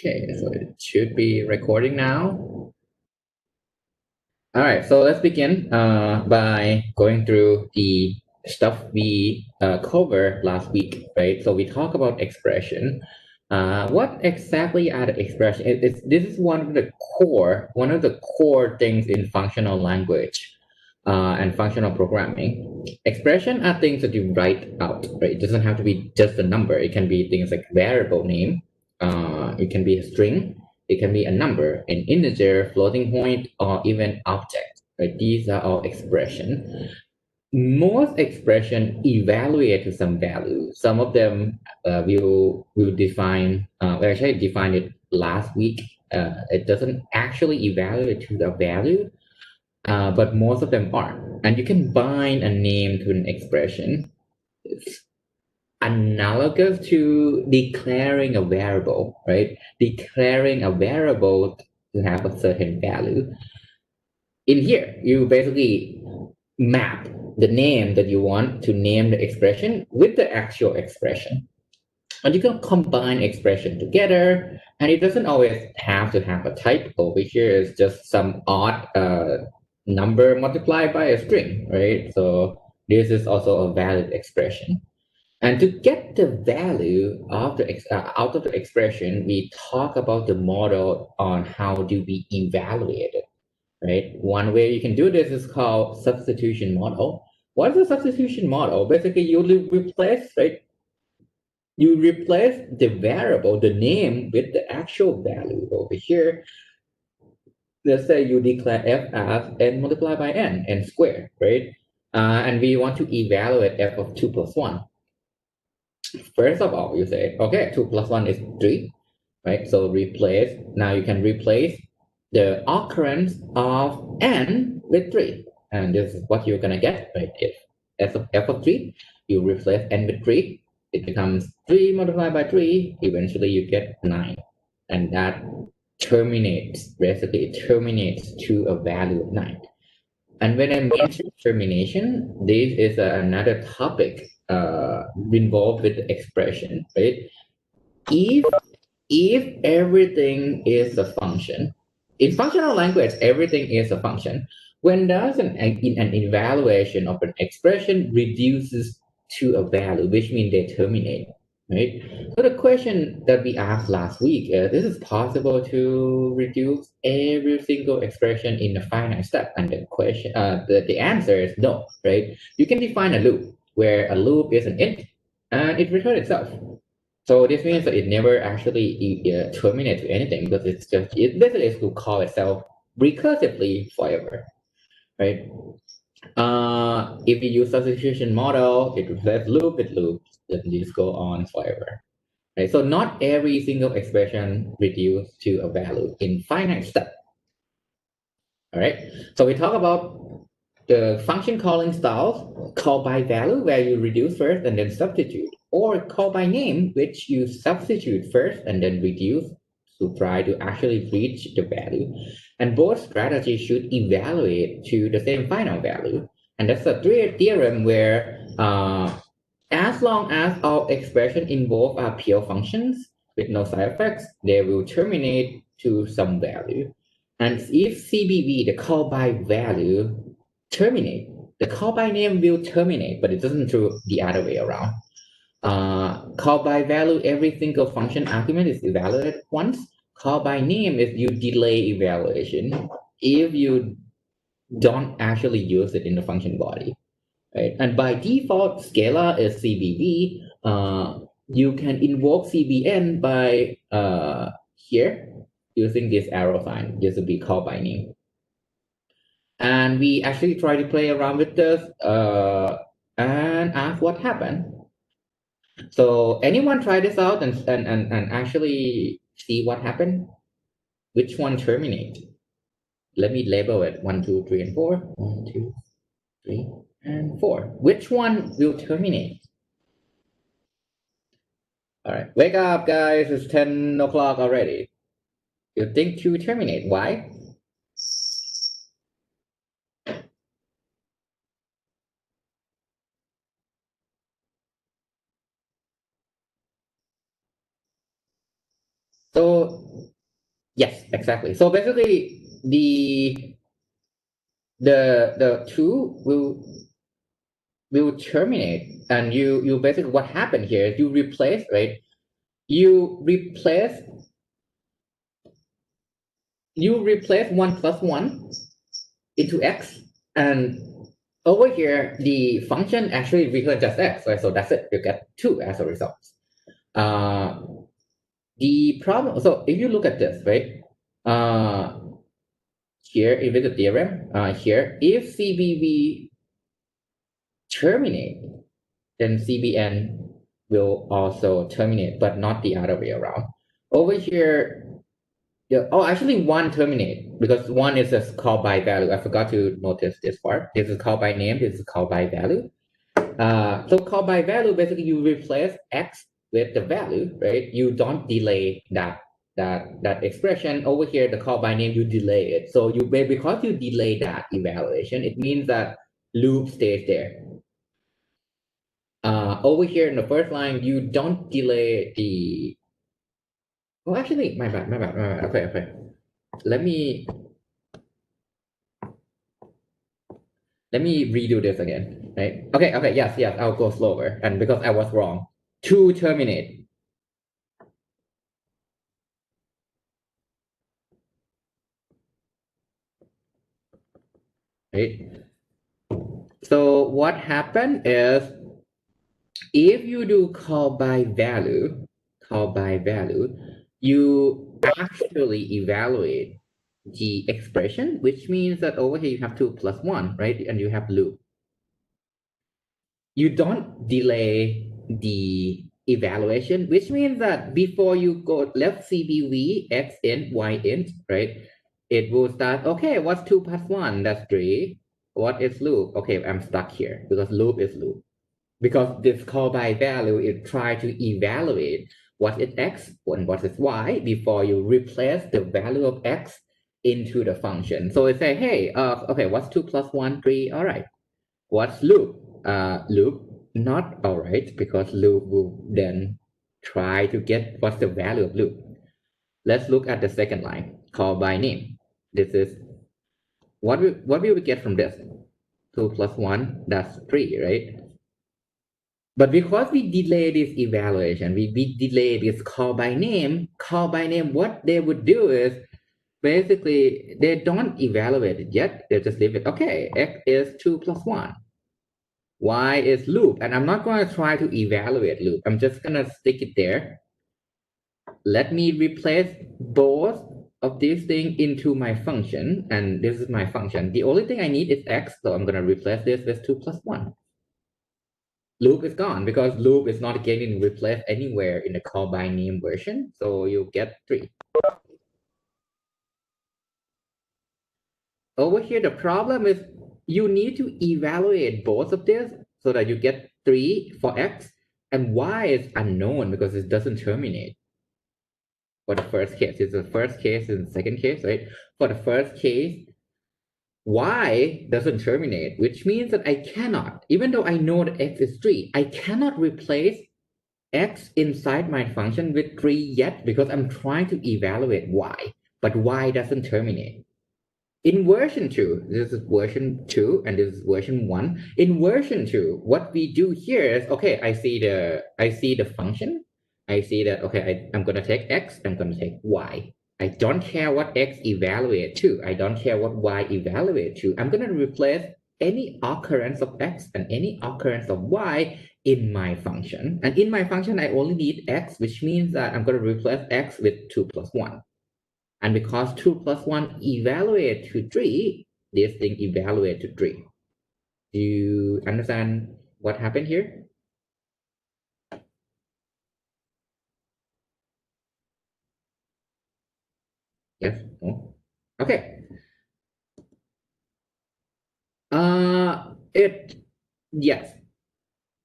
Okay, so it should be recording now. All right, so let's begin by going through the stuff we covered last week, right? So we talked about expression. What exactly are the expressions? This is one of the core things in functional language and functional programming. Expression are things that you write out, right? It doesn't have to be just a number. It can be things like variable name. It can be a string. It can be a number, an integer, floating point, or even object. Right? These are all expression. Most expression evaluate to some value. Some of them will define. We actually defined it last week. It doesn't actually evaluate to the value, but most of them are. And you can bind a name to an expression. It's analogous to declaring a variable, right? Declaring a variable to have a certain value. In here, you basically map the name that you want to name the expression with the actual expression. And you can combine expression together, and it doesn't always have to have a type. Over here is just some odd number multiplied by a string, right? So this is also a valid expression. And to get the value of out of the expression, we talk about the model on how do we evaluate it, right? One way you can do this is called substitution model. What is a substitution model? Basically, you replace, right? You replace the variable, the name, with the actual value over here. Let's say you declare f as n multiplied by n squared, right? And we want to evaluate f of 2 plus 1. First of all, you say, okay, 2 plus 1 is 3, right? So now you can replace the occurrence of n with 3. And this is what you're going to get, right? If f of 3, you replace n with 3, it becomes 3 multiplied by 3, eventually you get 9. And that basically it terminates to a value of 9. And when I mention termination, this is another topic involved with the expression, right? If everything is a function, in functional language, everything is a function. When does an evaluation of an expression reduces to a value, which means they terminate, right? So the question that we asked last week is, is it possible to reduce every single expression in a finite step? And the answer is no, right? You can define a loop where a loop is an int and it returns itself. So this means that it never actually terminates to anything because it basically is to call itself recursively forever, right? If you use substitution model, it replaces loop with loops, then just go on forever. Right? So not every single expression reduced to a value in finite step. All right. So we talk about the function calling styles, call by value, where you reduce first and then substitute, or call by name, which you substitute first and then reduce to try to actually reach the value. And both strategies should evaluate to the same final value. And that's a theorem where as long as our expression involve are pure functions with no side effects, they will terminate to some value. And if CBV, the call by value, terminate, the call by name will terminate, but it doesn't do the other way around. Call by value, every single function argument is evaluated once. Call by name is you delay evaluation if you don't actually use it in the function body, right? And by default, scalar is CBV. You can invoke CBN by here using this arrow sign. This will be called by name. And we actually try to play around with this and ask what happened. So anyone try this out and actually see what happened? Which one terminate? Let me label it 1, 2, 3, and 4. 1, 2, 3, and 4. Which one will terminate? All right, wake up, guys. It's 10 o'clock already. You think to terminate. Why? So Yes, exactly. So basically, the two will terminate, and you basically what happened here is you replace, right? You replace 1 plus 1 into x, and over here the function actually returns just x, right? So that's it. You get 2 as a result. Uh, the problem. So if you look at this, right? Here in the theorem, here if CBV terminate, then CBN will also terminate, but not the other way around. Over here, actually one terminate because one is just called by value. I forgot to notice this part. This is called by name. This is called by value. So called by value, basically you replace x with the value, right? You don't delay that expression. Over here, the call by name, you delay it. So because you delay that evaluation, it means that loop stays there. Over here in the first line, you don't delay the. Oh, actually, my bad. Okay. Let me redo this again. Right? Okay. Yes. I'll go slower, and because I was wrong. To terminate. Right. So what happened is if you do call by value, you actually evaluate the expression, which means that over here you have 2 plus 1, right? And you have loop. You don't delay the evaluation, which means that before you go left CBV, X int, Y int, right? It will start, okay, what's 2 plus 1? That's 3. What is loop? Okay, I'm stuck here because loop is loop. Because this call by value, it try to evaluate what is x and what is y before you replace the value of x into the function. So it say, hey, okay, what's 2 plus 1? 3. All right. What's loop? Loop, not all right, because loop will then try to get what's the value of loop. Let's look at the second line, call by name. This is what will we get from this? 2 plus 1, that's 3, right? But because we delay this evaluation, we delay this call by name, what they would do is basically they don't evaluate it yet. They just leave it. Okay, x is 2 plus 1. Y is loop. And I'm not going to try to evaluate loop. I'm just going to stick it there. Let me replace both of these things into my function. And this is my function. The only thing I need is x. So I'm going to replace this with 2 plus 1. Loop is gone because loop is not getting replaced anywhere in the call by name version. So you get 3. Over here, the problem is you need to evaluate both of this so that you get 3 for x, and y is unknown because it doesn't terminate. For the first case, it's the first case and the second case, right? For the first case, y doesn't terminate, which means that I cannot, even though I know that x is 3, I cannot replace x inside my function with 3 yet because I'm trying to evaluate y, but y doesn't terminate. In version 2, this is version 2 and this is version 1. In version 2, what we do here is, okay, I see the function. I see that, okay, I'm going to take x, I'm going to take y. I don't care what x evaluate to. I don't care what y evaluate to. I'm going to replace any occurrence of x and any occurrence of y in my function. And in my function, I only need x, which means that I'm going to replace x with 2 plus 1. And because 2 plus 1 evaluate to 3, this thing evaluate to 3. Do you understand what happened here? Yes? No? Okay. Yes.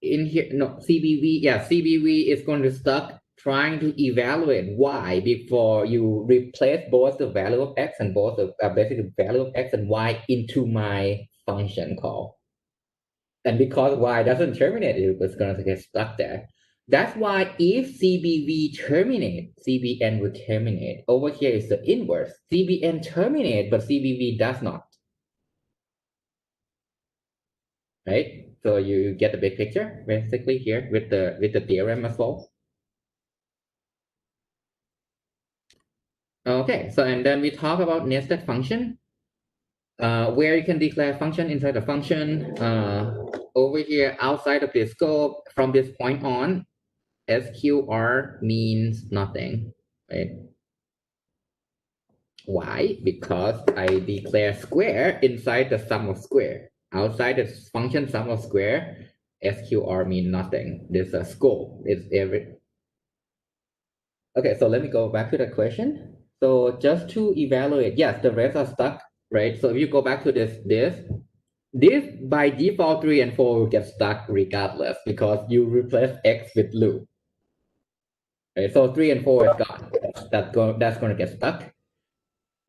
In here, no, CBV, yeah, CBV is going to stuck trying to evaluate y before you replace both the value of x and both the basically value of x and y into my function call. And because y doesn't terminate, it's going to get stuck there. That's why if CBV terminate, CBN will terminate. Over here is the inverse. CBN terminate, but CBV does not. Right? So you get the big picture basically here with the theorem as well. Okay, so and then we talk about nested function, where you can declare function inside a function. Over here, outside of the scope, from this point on, SQR means nothing, right? Why? Because I declare square inside the sum of square. Outside the function sum of square, SQR mean nothing. This is a scope. It's every. Okay, so let me go back to the question. So just to evaluate, yes, the rest are stuck, right? So if you go back to this by default 3 and 4 will get stuck regardless because you replace x with loop. Right? So 3 and 4 is gone. That's going to get stuck.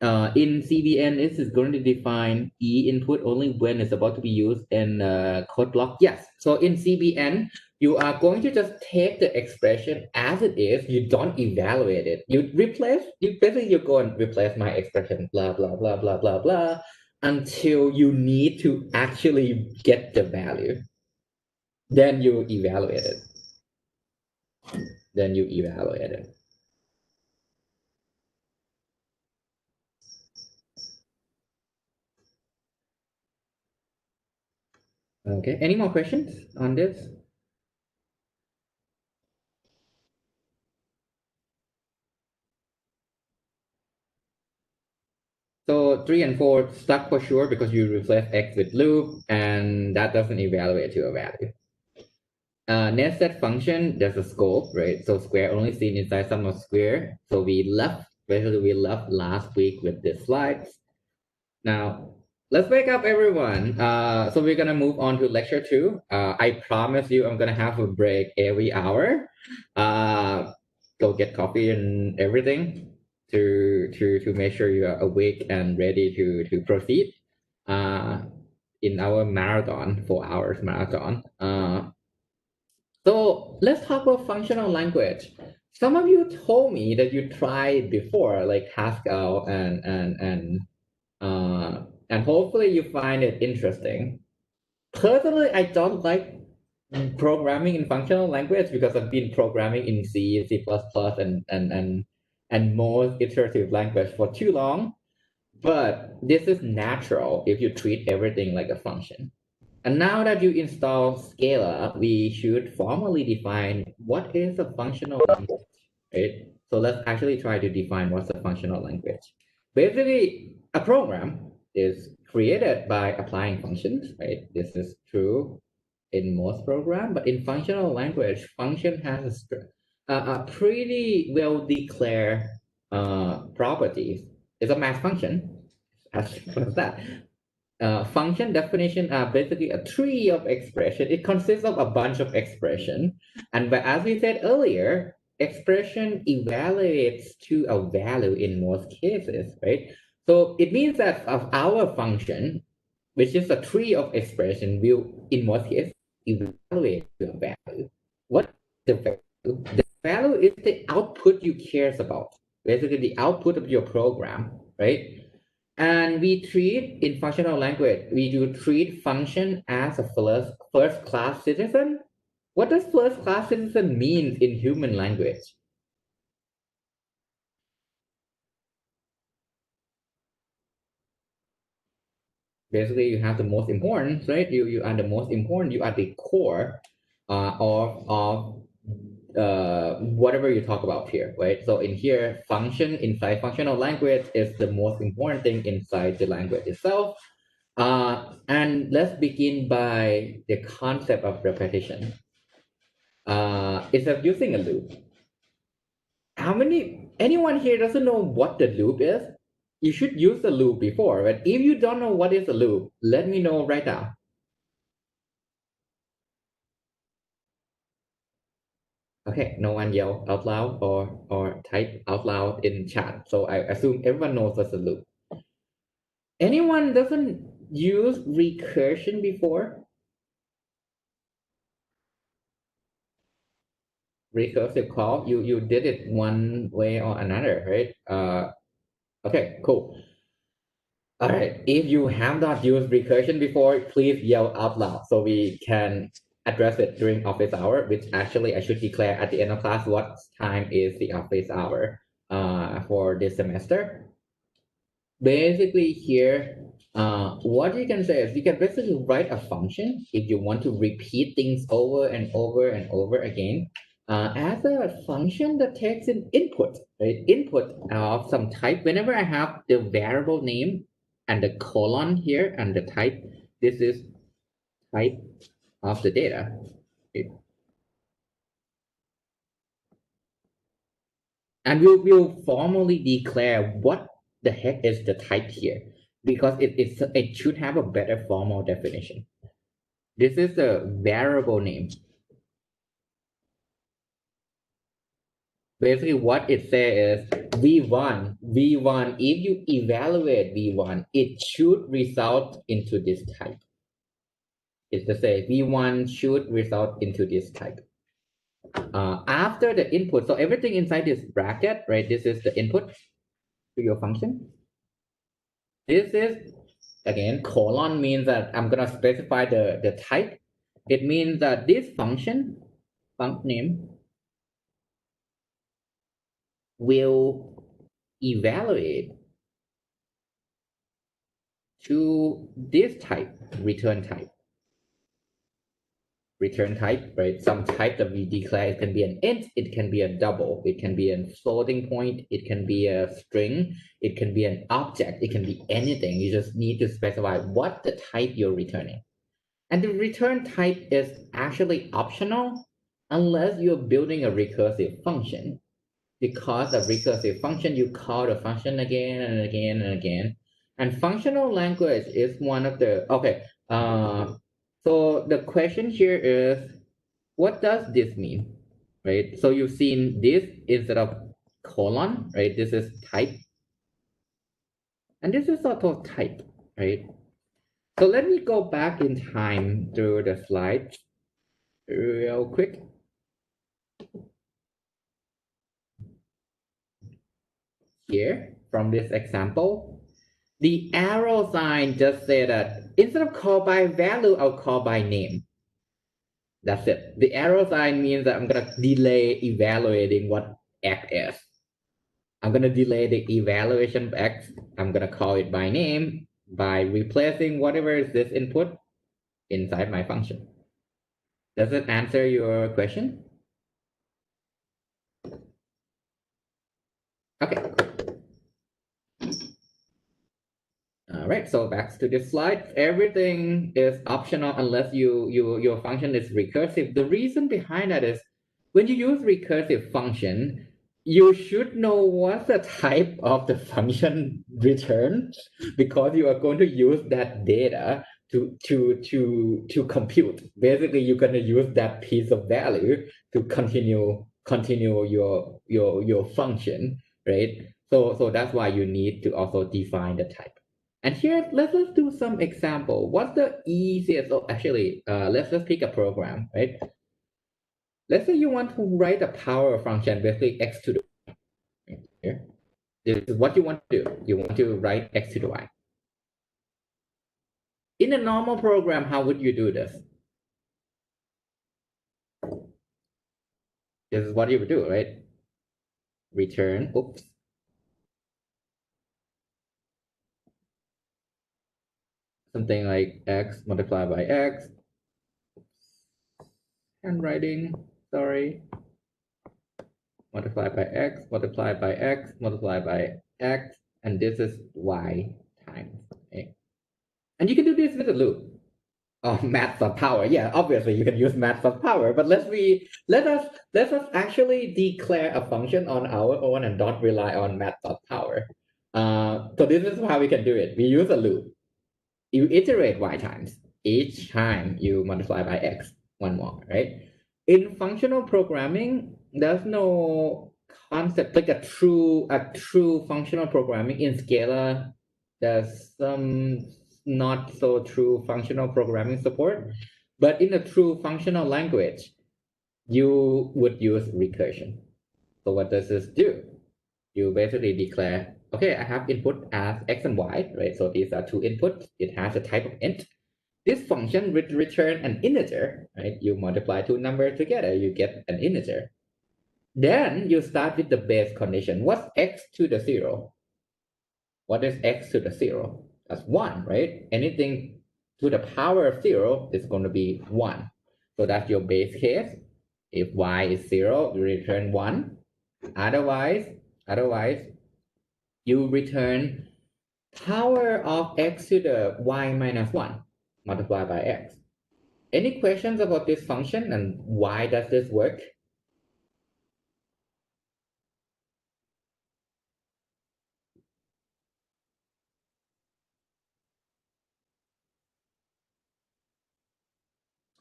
In CBN, this is going to define E input only when it's about to be used in code block. Yes. So in CBN, you are going to just take the expression as it is. You don't evaluate it. You basically you go and replace my expression, blah, blah, blah, blah, blah, blah, until you need to actually get the value. Then you evaluate it. Okay. Any more questions on this? So 3 and 4 stuck for sure because you replace x with loop, and that doesn't evaluate to a value. Nested function, there's a scope, right? So square only seen inside sum of square. So basically we left last week with the slides. Now, let's wake up everyone. So we're gonna move on to lecture 2. I promise you I'm gonna have a break every hour. Go get coffee and everything to make sure you are awake and ready to proceed in our marathon, 4 hours marathon. So let's talk about functional language. Some of you told me that you tried before, like Haskell and hopefully you find it interesting. Personally, I don't like programming in functional language because I've been programming in C, C++, and more iterative language for too long. But this is natural if you treat everything like a function. And now that you install Scala, we should formally define what is a functional language, right? So let's actually try to define what's a functional language. Basically, a program is created by applying functions, right? This is true in most programs, but in functional language, function has a pretty well declared properties. It's a math function, as simple as that. Function definition are basically a tree of expression. It consists of a bunch of expression. And but as we said earlier, expression evaluates to a value in most cases, right? So it means that of our function, which is a tree of expression, will in most cases evaluate to a value. What is the value? The value is the output you cares about. Basically the output of your program, right? And we treat in functional language, we do treat function as a first class citizen. What does first class citizen mean in human language? Basically, you have the most important, right? You are the most important. You are the core of whatever you talk about here, right? So in here, function inside functional language is the most important thing inside the language itself. And let's begin by the concept of repetition. Instead of using a loop. Anyone here doesn't know what the loop is? You should use the loop before, but if you don't know what is a loop, let me know right now. Okay, no one yell out loud or type out loud in chat. So I assume everyone knows what's a loop. Anyone doesn't use recursion before? recursive call, you did it one way or another, right? Okay, cool. All right. If you have not used recursion before, please yell out loud so we can address it during office hour, which actually I should declare at the end of class what time is the office hour for this semester. Basically here, what you can say is you can basically write a function if you want to repeat things over and over and over again as a function that takes an input, right? Input of some type. Whenever I have the variable name and the colon here and the type, this is type of the data. Okay. And we'll formally declare what the heck is the type here because it should have a better formal definition. This is a variable name. Basically, what it says is V1, if you evaluate V1, it should result into this type. It's to say V1 should result into this type. After the input, so everything inside this bracket, right? This is the input to your function. This is, again, colon means that I'm going to specify the type. It means that this function, func name, will evaluate to this type, return type. Return type, right? Some type that we declare, it can be an int, it can be a double, it can be a floating point, it can be a string, it can be an object, it can be anything. You just need to specify what the type you're returning. And the return type is actually optional unless you're building a recursive function. Because of recursive function, you call the function again and again and again. And functional language is one of the, okay, so the question here is, what does this mean, right? So you've seen this instead of colon, right? This is type. And this is also type, right? So let me go back in time through the slide real quick. Here, from this example, the arrow sign just say that instead of call by value, I'll call by name. That's it. The arrow sign means that I'm going to delay evaluating what X is. I'm going to delay the evaluation of X. I'm going to call it by name by replacing whatever is this input inside my function. Does it answer your question? Okay. All right, so back to this slide. Everything is optional unless your function is recursive. The reason behind that is when you use recursive function, you should know what's the type of the function return because you are going to use that data to compute. Basically, you're going to use that piece of value to continue your function, right? So that's why you need to also define the type. And here, let's just do some example. What's the easiest? Oh, actually, let's just pick a program, right? Let's say you want to write a power function, basically x to the y. Here. This is what you want to do. You want to write x to the y. In a normal program, how would you do this? This is what you would do, right? Return, oops. Something like x multiplied by x. Handwriting, sorry. Multiplied by x, multiplied by x, multiplied by x, and this is y times a. And you can do this with a loop. Oh, maths of power. Yeah, obviously you can use maths of power, but let us actually declare a function on our own and don't rely on maths of power. So this is how we can do it. We use a loop. You iterate y times. Each time you multiply by x, one more, right? In functional programming, there's no concept like a true functional programming. In Scala, there's some not so true functional programming support, but in a true functional language, you would use recursion. So what does this do? You basically declare, okay, I have input as x and y, right? So these are two inputs. It has a type of int. This function would return an integer, right? You multiply two numbers together, you get an integer. Then you start with the base condition. What's x to the 0? What is x to the 0? That's 1, right? Anything to the power of 0 is going to be 1. So that's your base case. If y is 0, you return 1. Otherwise, you return power of x to the y minus 1 multiplied by x. Any questions about this function and why does this work?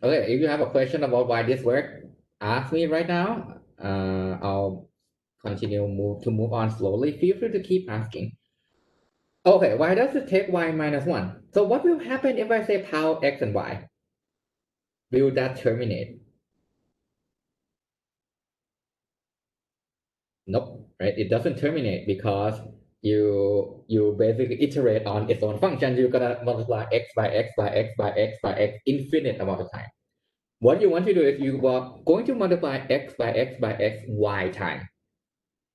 Okay, if you have a question about why this works, ask me right now. I'll continue move on slowly. Feel free to keep asking. Okay, why does it take y minus 1? So what will happen if I say power x and y? Will that terminate? Nope, right? It doesn't terminate because you basically iterate on its own function. You're gonna multiply x by x by x by x by x infinite amount of time. What you want to do is you are going to multiply x by x by x y time.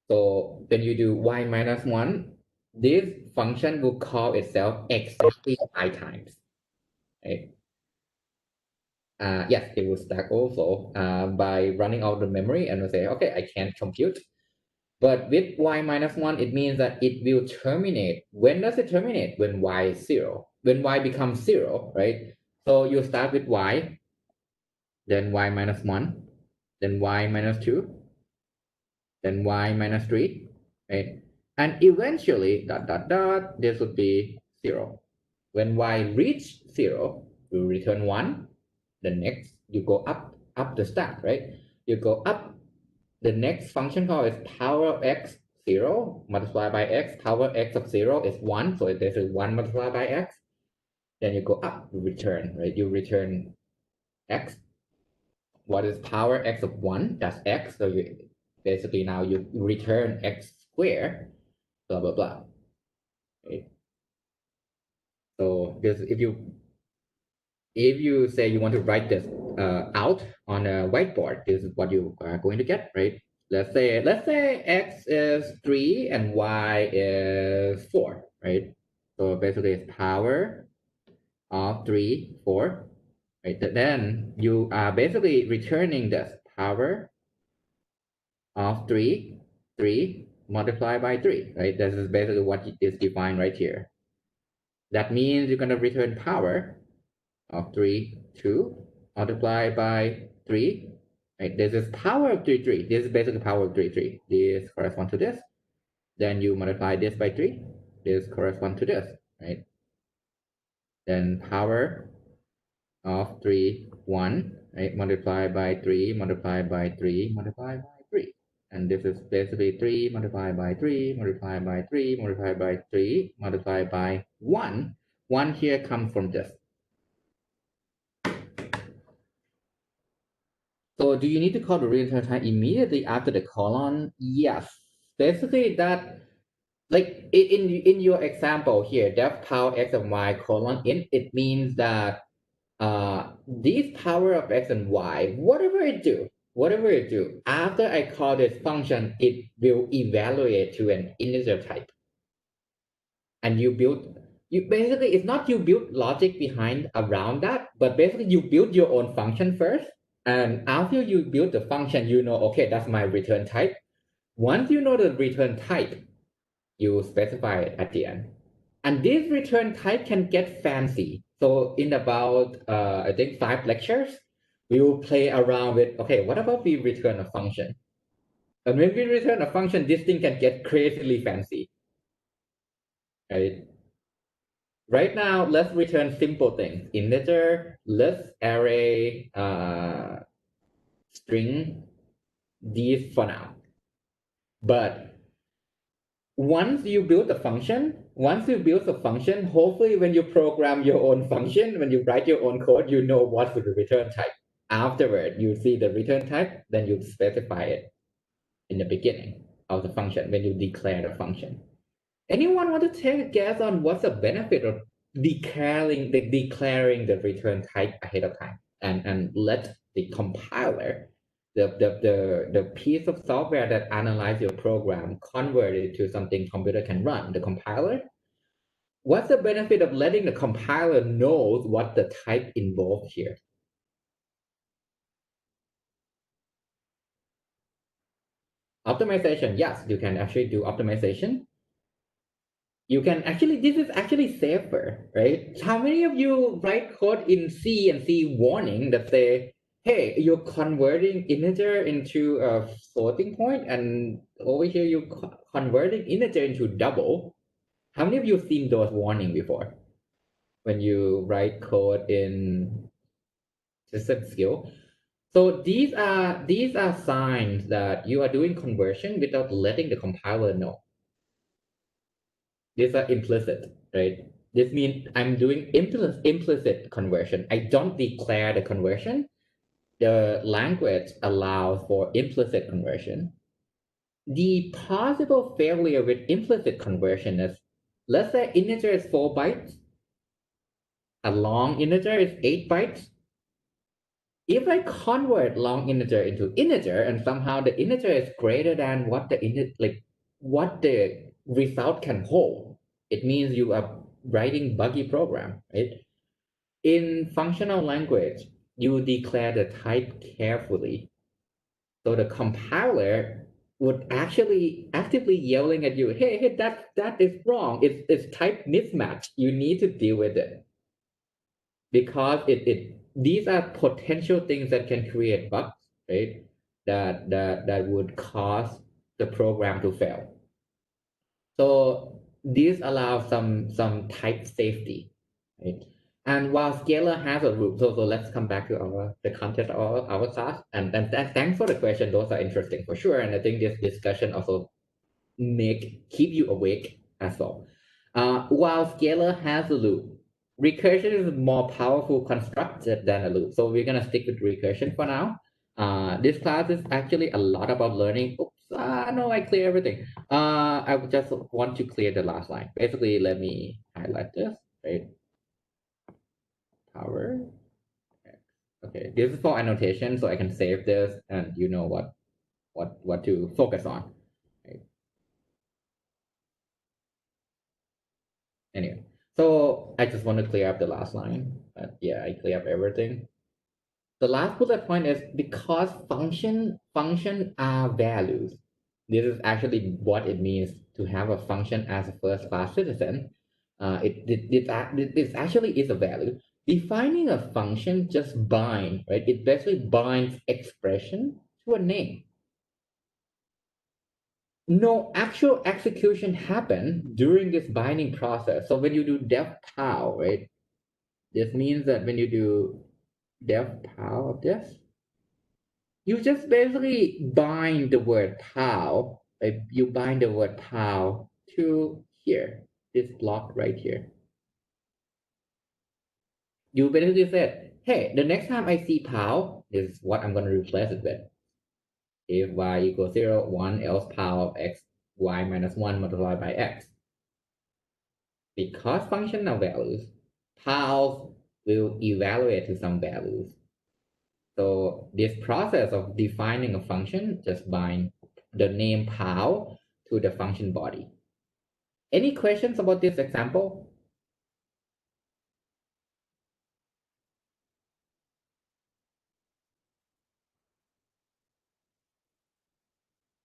So when you do y minus 1, this function will call itself exactly y times. Right? Yes, it will stack also by running out the memory and will say, okay, I can't compute. But with y minus 1, it means that it will terminate. When does it terminate? When y is 0. When y becomes 0, right? So you start with y, then y minus 1, then y minus 2, then y minus 3, right? And eventually, this would be 0. When y reach 0, you return 1. The next, you go up the stack, right? You go up. The next function call is power of x 0 multiplied by x. Power x of 0 is 1, so this is 1 multiplied by x. Then you go up, you return, right? You return x. What is power x of 1? That's x. So you basically now you return x squared, blah, blah, blah. Right? So this, if you say you want to write this out on a whiteboard, this is what you are going to get, right? Let's say x is 3 and y is 4, right? So basically it's power of 3, 4, right? Then you are basically returning this power of 3, 3 multiplied by 3, right? This is basically what is defined right here. That means you're going to return power of 3, 2 multiplied by 3, right? This is power of 3, 3. This is basically power of 3, 3. This corresponds to this. Then you multiply this by 3. This corresponds to this, right? Then power of 3, 1, right? Multiplied by 3, multiplied by 3, multiplied by 3. And this is basically 3 multiplied by 3, multiplied by 3, multiplied by 3, multiplied by 1. 1 here comes from this. So do you need to call the return time immediately after the colon? Yes. Basically that, like in your example here, def power x and y colon int, it means that these power of x and y, whatever it do, after I call this function, it will evaluate to an integer type. And you basically, it's not you build logic behind around that, but basically you build your own function first. And after you build the function, you know, okay, that's my return type. Once you know the return type, you specify it at the end. And this return type can get fancy. So in about, I think 5 lectures, we will play around with, okay, what about we return a function? And when we return a function, this thing can get crazily fancy, right? Right now, let's return simple things. Integer, list, array, string, these for now. But once you build a function, hopefully when you program your own function, when you write your own code, you know what's the return type. Afterward, you see the return type, then you specify it in the beginning of the function when you declare the function. Anyone want to take a guess on what's the benefit of declaring the return type ahead of time and let the compiler, the piece of software that analyze your program, convert it to something computer can run, the compiler? What's the benefit of letting the compiler knows what the type involved here? Optimization, yes, you can actually do optimization. You can actually, this is actually safer, right? How many of you write code in C and see warning that say, hey, you're converting integer into a floating point, and over here you're converting integer into double. How many of you have seen those warning before when you write code in system skill? So these are signs that you are doing conversion without letting the compiler know. These are implicit, right? This means I'm doing implicit conversion. I don't declare the conversion. The language allows for implicit conversion. The possible failure with implicit conversion is, let's say integer is 4 bytes, a long integer is 8 bytes. If I convert long integer into integer and somehow the integer is greater than what what the result can hold, it means you are writing buggy program, right? In functional language, you declare the type carefully. So the compiler would actually actively yelling at you, hey, that is wrong. It's type mismatch. You need to deal with it. Because these are potential things that can create bugs, right? That would cause the program to fail. So these allow some type safety, right? And while scalar has a root, so let's come back to the content of our class. And thanks for the question. Those are interesting for sure. And I think this discussion also keep you awake as well. While scalar has a loop, recursion is a more powerful construct than a loop. So we're gonna stick with recursion for now. This class is actually a lot about learning. Oops, no, I clear everything. I just want to clear the last line. Basically, let me highlight this, right? Power. Okay, this is for annotation, so I can save this and you know what to focus on. Right? Anyway, so I just want to clear up the last line. But yeah, I clear up everything. The last bullet point is because function are values. This is actually what it means to have a function as a first class citizen. This actually is a value. Defining a function just bind, right? It basically binds expression to a name. No actual execution happen during this binding process. So when you do def pow, right? This means that when you do def pow of this, you just basically bind the word pow, like you bind the word pow to here, this block right here. You basically said, hey, the next time I see pow, this is what I'm going to replace it with. If y equals 0, 1, else pow of x, y minus 1 multiplied by x. Because function are values, pow will evaluate to some values. So this process of defining a function just bind the name pow to the function body. Any questions about this example?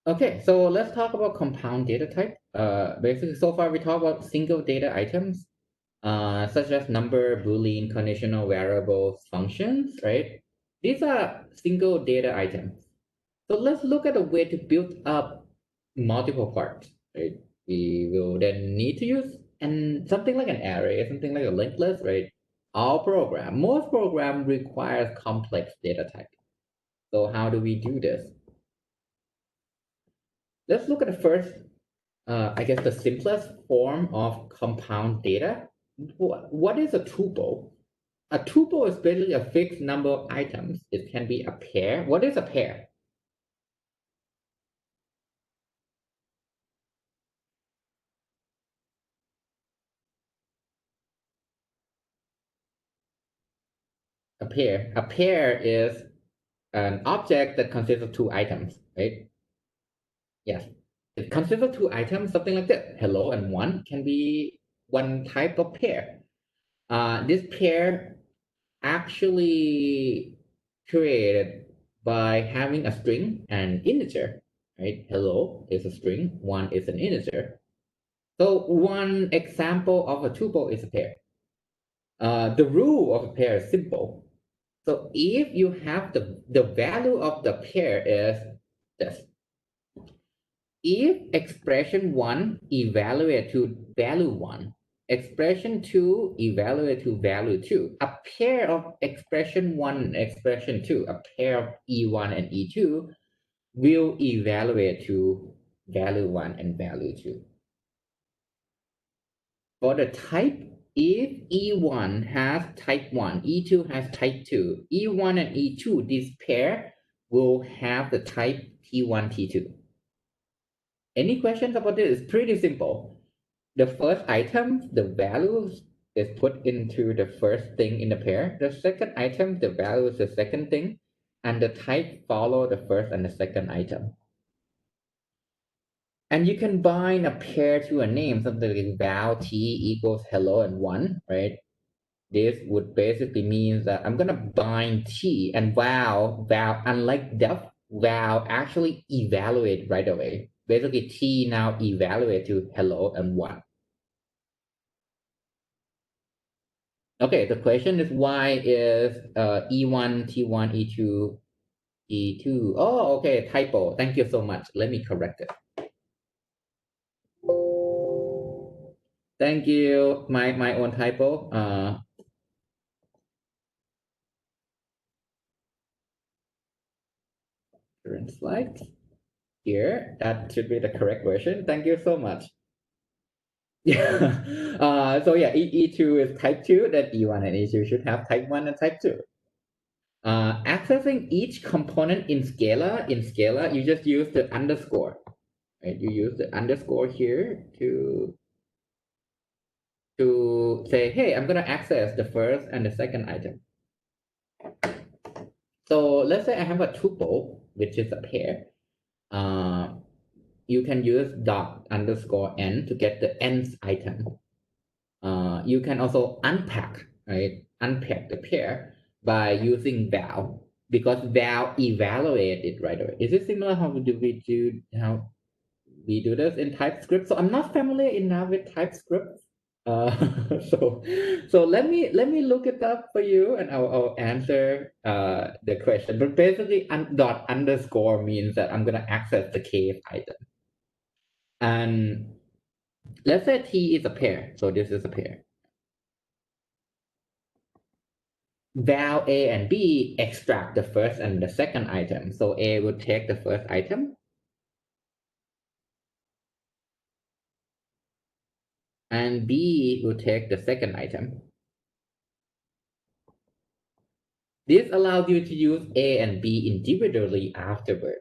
Okay, so let's talk about compound data type. Basically, so far we talked about single data items, such as number, Boolean, conditional variables, functions, right? These are single data items. So let's look at a way to build up multiple parts, right? We will then need to use something like an array, something like a linked list, right? Most program requires complex data type. So how do we do this? Let's look at the first, I guess the simplest form of compound data. What is a tuple? A tuple is basically a fixed number of items. It can be a pair. What is a pair? A pair. A pair is an object that consists of two items, right? Yes. It consists of two items, something like that. Hello and one can be one type of pair. This pair actually created by having a string and integer, right? Hello is a string, one is an integer. So one example of a tuple is a pair. The rule of a pair is simple. So if you have the value of the pair is this. If expression 1 evaluate to value 1, expression 2 evaluate to value 2, a pair of expression 1 and expression 2, a pair of E1 and E2 will evaluate to value 1 and value 2. For the type, if E1 has type 1, E2 has type 2, E1 and E2, this pair will have the type T1, T2. Any questions about this? It's pretty simple. The first item, the values is put into the first thing in the pair. The second item, the value is the second thing, and the type follow the first and the second item. And you can bind a pair to a name, something like val t equals hello and one, right? This would basically mean that I'm gonna bind t and val, unlike def, val actually evaluate right away. Basically t now evaluate to hello and one. Okay, the question is why is E1, T1, E2, E2. Oh, okay, typo. Thank you so much. Let me correct it. Thank you. My own typo. Current slide here. That should be the correct version. Thank you so much. Yeah. So yeah, E2 is type 2, then E1 and E2 should have type 1 and type 2. Accessing each component in scalar, you just use the underscore. Right? You use the underscore here to say, hey, I'm gonna access the first and the second item. So let's say I have a tuple, which is a pair. You can use dot underscore n to get the nth item. You can also unpack, right? Unpack the pair by using val, because val evaluate it right away. Is it similar how we do this in TypeScript? So I'm not familiar enough with TypeScript. Uh, so let me look it up for you, and I'll answer the question. But basically, dot underscore means that I'm gonna access the kth item. And let's say T is a pair, so this is a pair. Val A and B extract the first and the second item. So A would take the first item, and B will take the second item. This allows you to use A and B individually afterward,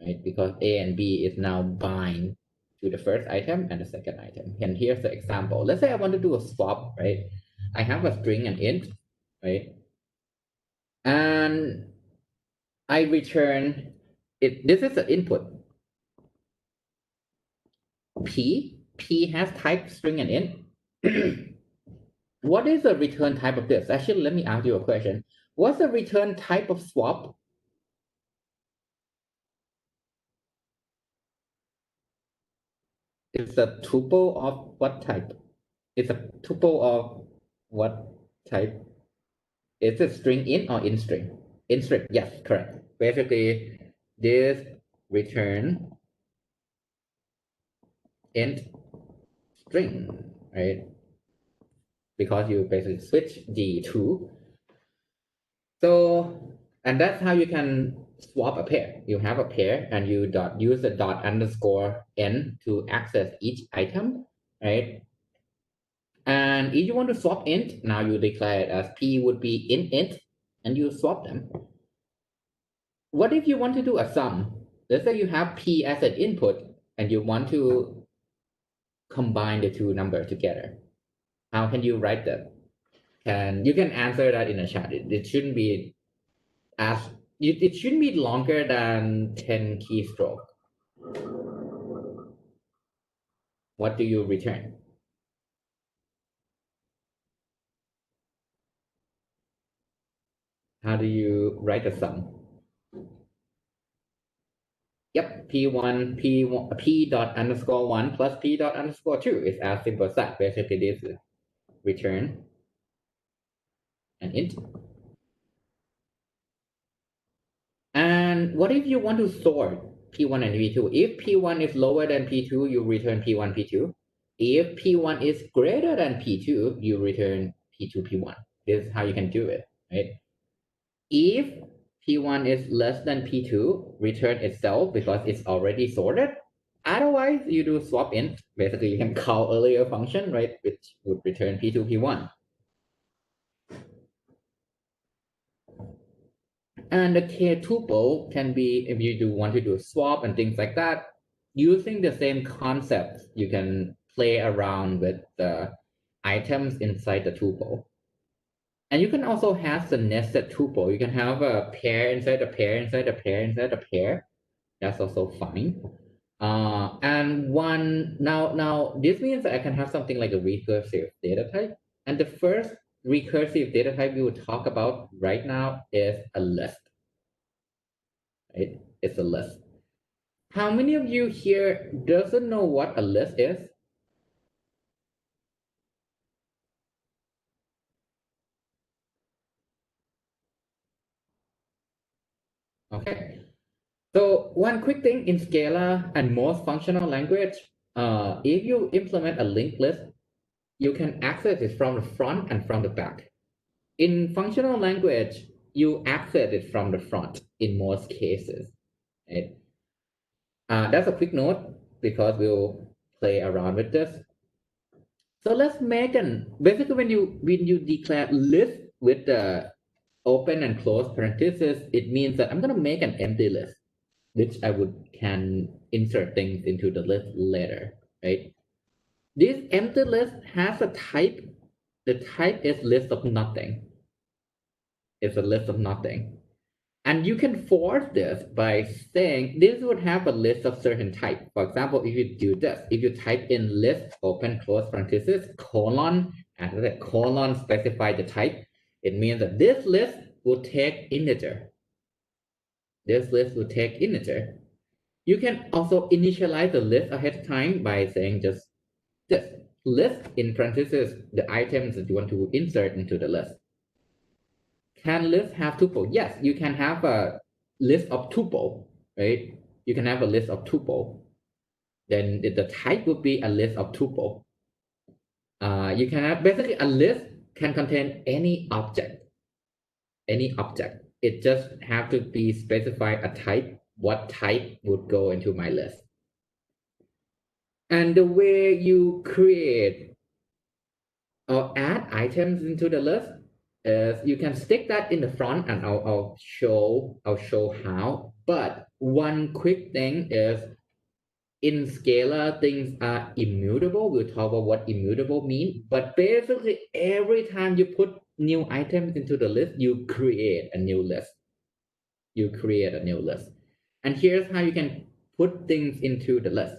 right? Because A and B is now bind to the first item and the second item. And here's the example. Let's say I want to do a swap, right? I have a string and int, right? And I return it. This is the input. P has type string and int. What is the return type of this? Actually, let me ask you a question. What's the return type of swap? It's a tuple of what type? It's a tuple of what type? Is it string in or in string? In string, yes, correct. Basically, this return int string, right? Because you basically switch the two. So, and that's how you can swap a pair. You have a pair and you use the dot underscore n to access each item, right? And if you want to swap int, now you declare it as p would be int, and you swap them. What if you want to do a sum? Let's say you have p as an input, and you want to combine the two numbers together. How can you write that? And you can answer that in the chat. It shouldn't be as it shouldn't be longer than 10 keystrokes. What do you return? How do you write a sum? Yep, p1, p1, p dot underscore 1 plus p dot underscore 2 is as simple as that. Basically, this is return an int. And what if you want to sort p1 and p2? If p1 is lower than p2, you return p1, p2. If p1 is greater than p2, you return p2, p1. This is how you can do it, right? If p1 is less than p2, return itself because it's already sorted. Otherwise, you do swap int. Basically, you can call earlier function, right, which would return p2, p1. And the k tuple can be, if you do want to do a swap and things like that, using the same concept, you can play around with the items inside the tuple. And you can also have the nested tuple. You can have a pair inside a pair inside a pair inside a pair. That's also fine. And one now this means that I can have something like a recursive data type. And the first recursive data type we will talk about right now is a list. Right? It's a list. How many of you here doesn't know what a list is? Okay. So one quick thing in Scala and most functional language, if you implement a linked list, you can access it from the front and from the back. In functional language, you access it from the front in most cases. Right? That's a quick note because we'll play around with this. So let's make basically when you declare list with the open and close parentheses, it means that I'm gonna make an empty list, which I can insert things into the list later, right? This empty list has a type. The type is list of nothing. It's a list of nothing. And you can force this by saying this would have a list of certain type. For example, if you do this, if you type in list, open, close parenthesis, colon, and the colon specify the type, it means that this list will take integer. This list will take integer. You can also initialize the list ahead of time by saying just this list in parentheses, the items that you want to insert into the list. Can list have tuple? Yes, you can have a list of tuple, right? You can have a list of tuple. Then the type would be a list of tuple. You can have basically a list can contain any object. Any object. It just have to be specified a type. What type would go into my list? And the way you create or add items into the list is you can stick that in the front, and I'll show how. But one quick thing is in Scala things are immutable. We'll talk about what immutable means. But basically every time you put new items into the list, you create a new list. You create a new list. And here's how you can put things into the list.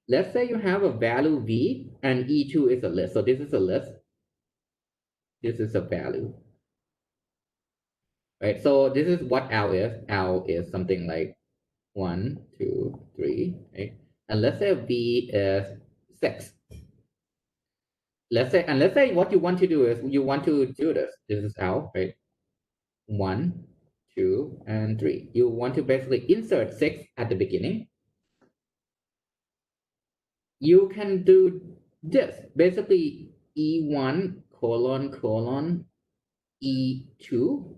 Let's say you have a value v and e2 is a list. So this is a list. This is a value. Right? So this is what L is. L is something like 1, 2, 3, right? And let's say V is 6. Let's say what you want to do is you want to do this. This is L, right? 1, 2, and 3. You want to basically insert 6 at the beginning. You can do this. Basically, E1 colon E2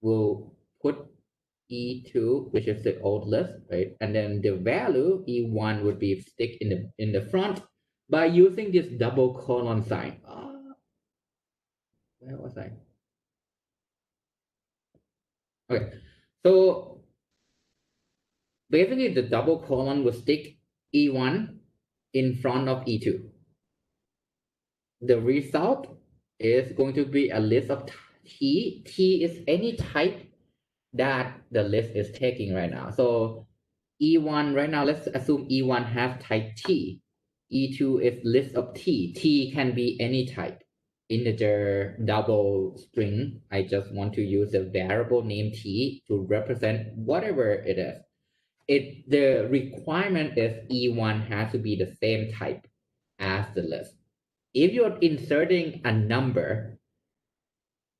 will put E2, which is the old list, right? And then the value E1 would be stick in the front. by using this double colon sign. Where was I? Okay, so basically the double colon will stick E1 in front of E2. The result is going to be a list of T. T is any type that the list is taking right now. So E1 right now, let's assume E1 has type T. E2 is list of T. T can be any type. Integer, double, string. I just want to use a variable named T to represent whatever it is. The requirement is E1 has to be the same type as the list. If you're inserting a number,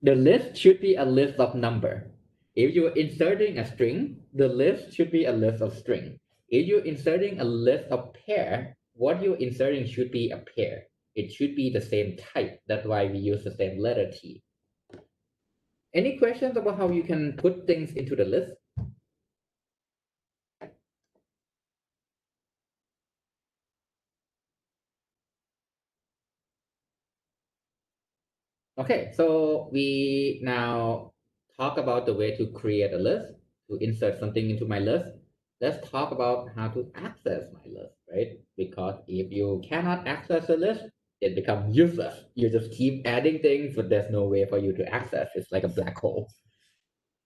the list should be a list of number. If you're inserting a string, the list should be a list of string. If you're inserting a list of pair, what you're inserting should be a pair. It should be the same type. That's why we use the same letter T. Any questions about how you can put things into the list? Okay, so we now talk about the way to create a list, to insert something into my list. Let's talk about how to access my list, right? Because if you cannot access a list, it becomes useless. You just keep adding things, but there's no way for you to access. It's like a black hole.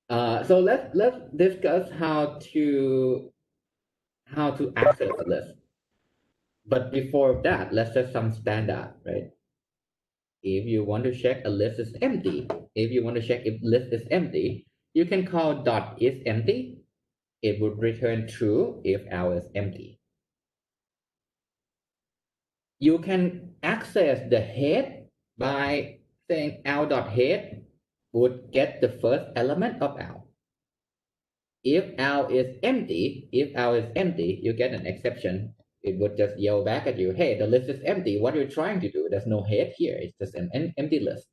So let's discuss how to access a list. But before that, let's set some standard, right? If you want to check a list is empty, if you want to check if list is empty, you can call dot is empty. It would return true if L is empty. You can access the head by saying L dot head would get the first element of L. If L is empty, you get an exception. It would just yell back at you, hey, the list is empty. What are you trying to do? There's no head here. It's just an empty list.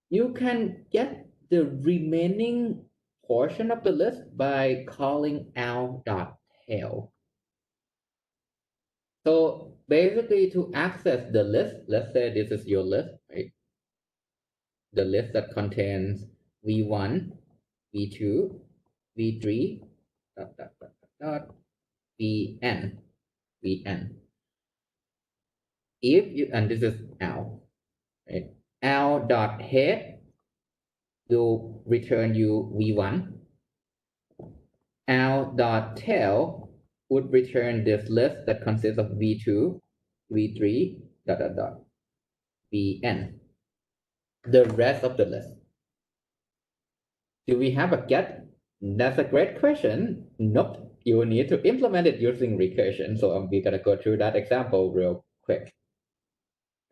You can get the remaining portion of the list by calling l.tail. So basically to access the list, let's say this is your list, right? The list that contains v1, v2, v3, dot, dot, dot, dot, vn, vn. If you, and this is l, right? L dot head will return you v1. L.tail would return this list that consists of v2, v3, dot, dot, dot, vn, the rest of the list. Do we have a get? That's a great question. Nope. You need to implement it using recursion. So we're gonna go through that example real quick.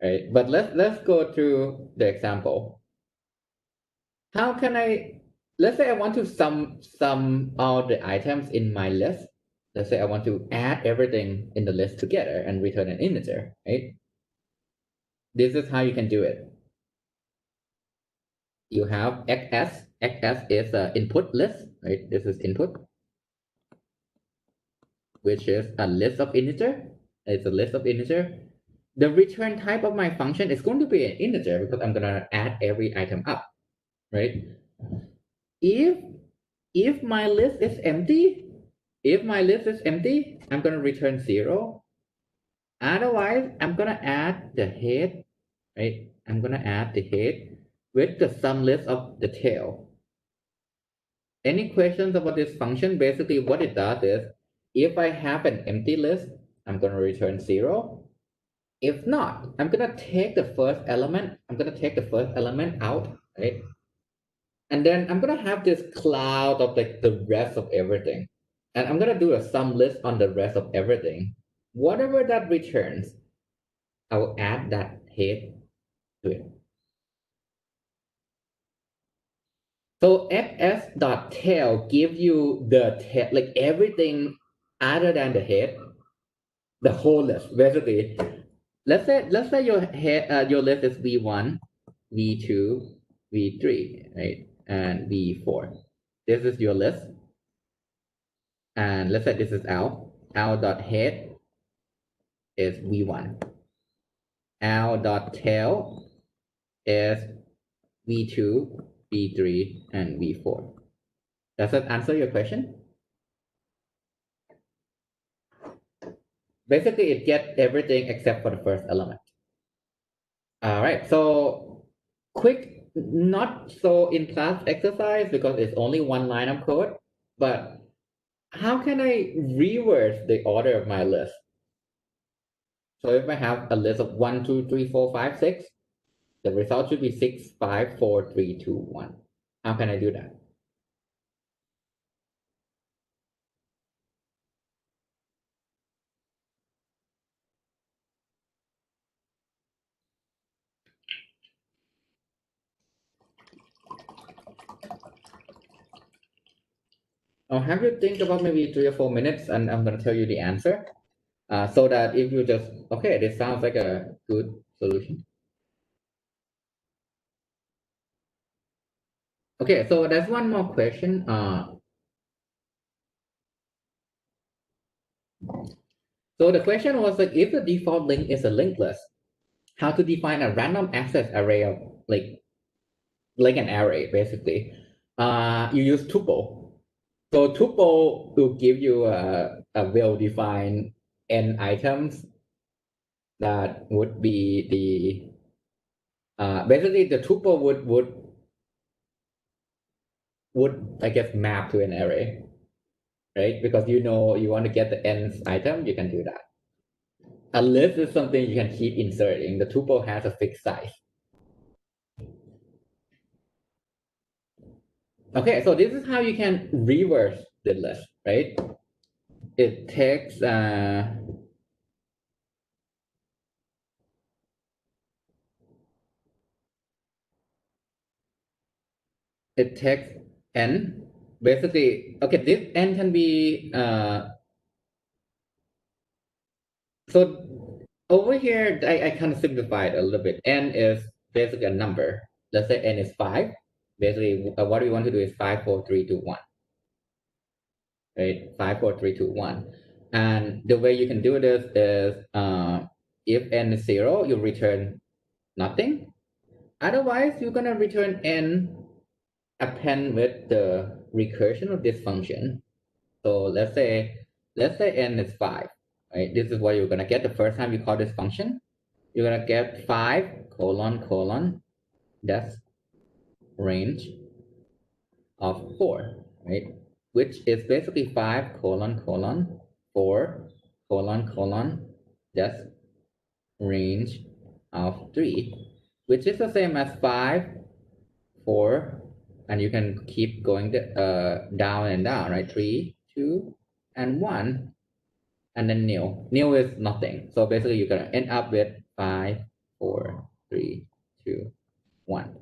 Right? But let's go through the example. How can let's say I want to sum all the items in my list. Let's say I want to add everything in the list together and return an integer, right? This is how you can do it. You have xs. Xs is an input list, right? This is input, which is a list of integer. It's a list of integer. The return type of my function is going to be an integer because I'm gonna add every item up, right? If my list is empty, I'm gonna return 0. Otherwise, I'm gonna add the head, right? I'm gonna add the head with the sum list of the tail. Any questions about this function? Basically, what it does is, if I have an empty list, I'm gonna return 0. If not, I'm gonna take the first element. Out, right? And then I'm gonna have this cloud of like the rest of everything. And I'm gonna do a sum list on the rest of everything. Whatever that returns, I will add that head to it. So fs.tail give you the tail, like everything other than the head, the whole list. Basically, let's say your list is v1, v2, v3, right, and v4. This is your list, and let's say this is l dot head is v1. L dot tail is v2, v3, and v4. Does that answer your question? Basically, it gets everything except for the first element. All right, so quick, not so in class exercise because it's only one line of code, but how can I reverse the order of my list? So if I have a list of 1, 2, 3, 4, 5, 6, the result should be 6, 5, 4, 3, 2, 1. How can I do that? I'll have you think about maybe 3 or 4 minutes and I'm going to tell you the answer. So that if you just, okay, this sounds like a good solution. Okay, so there's one more question. So the question was like, if the default link is a linked list, how to define a random access array of like an array basically? You use tuple. So tuple will give you a well-defined n items that would be basically the tuple would I guess map to an array, right? Because you know you want to get the nth item, you can do that. A list is something you can keep inserting. The tuple has a fixed size. Okay, so this is how you can reverse the list, right? It takes n. Basically, okay, this n can be so over here I kind of simplified a little bit. N is basically a number. Let's say n is 5. Basically, what we want to do is 5, 4, 3, 2, 1. Right? 5, 4, 3, 2, 1. And the way you can do this is if n is 0, you return nothing. Otherwise, you're gonna return n append with the recursion of this function. So let's say n is 5. Right? This is what you're gonna get the first time you call this function. You're gonna get 5 colon that's range of 4, right? Which is basically 5 colon 4 colon that's range of 3, which is the same as 5, 4, and you can keep going down and down, right? 3, 2, and 1, and then nil. Nil is nothing. So basically, you're gonna end up with 5, 4, 3, 2, 1.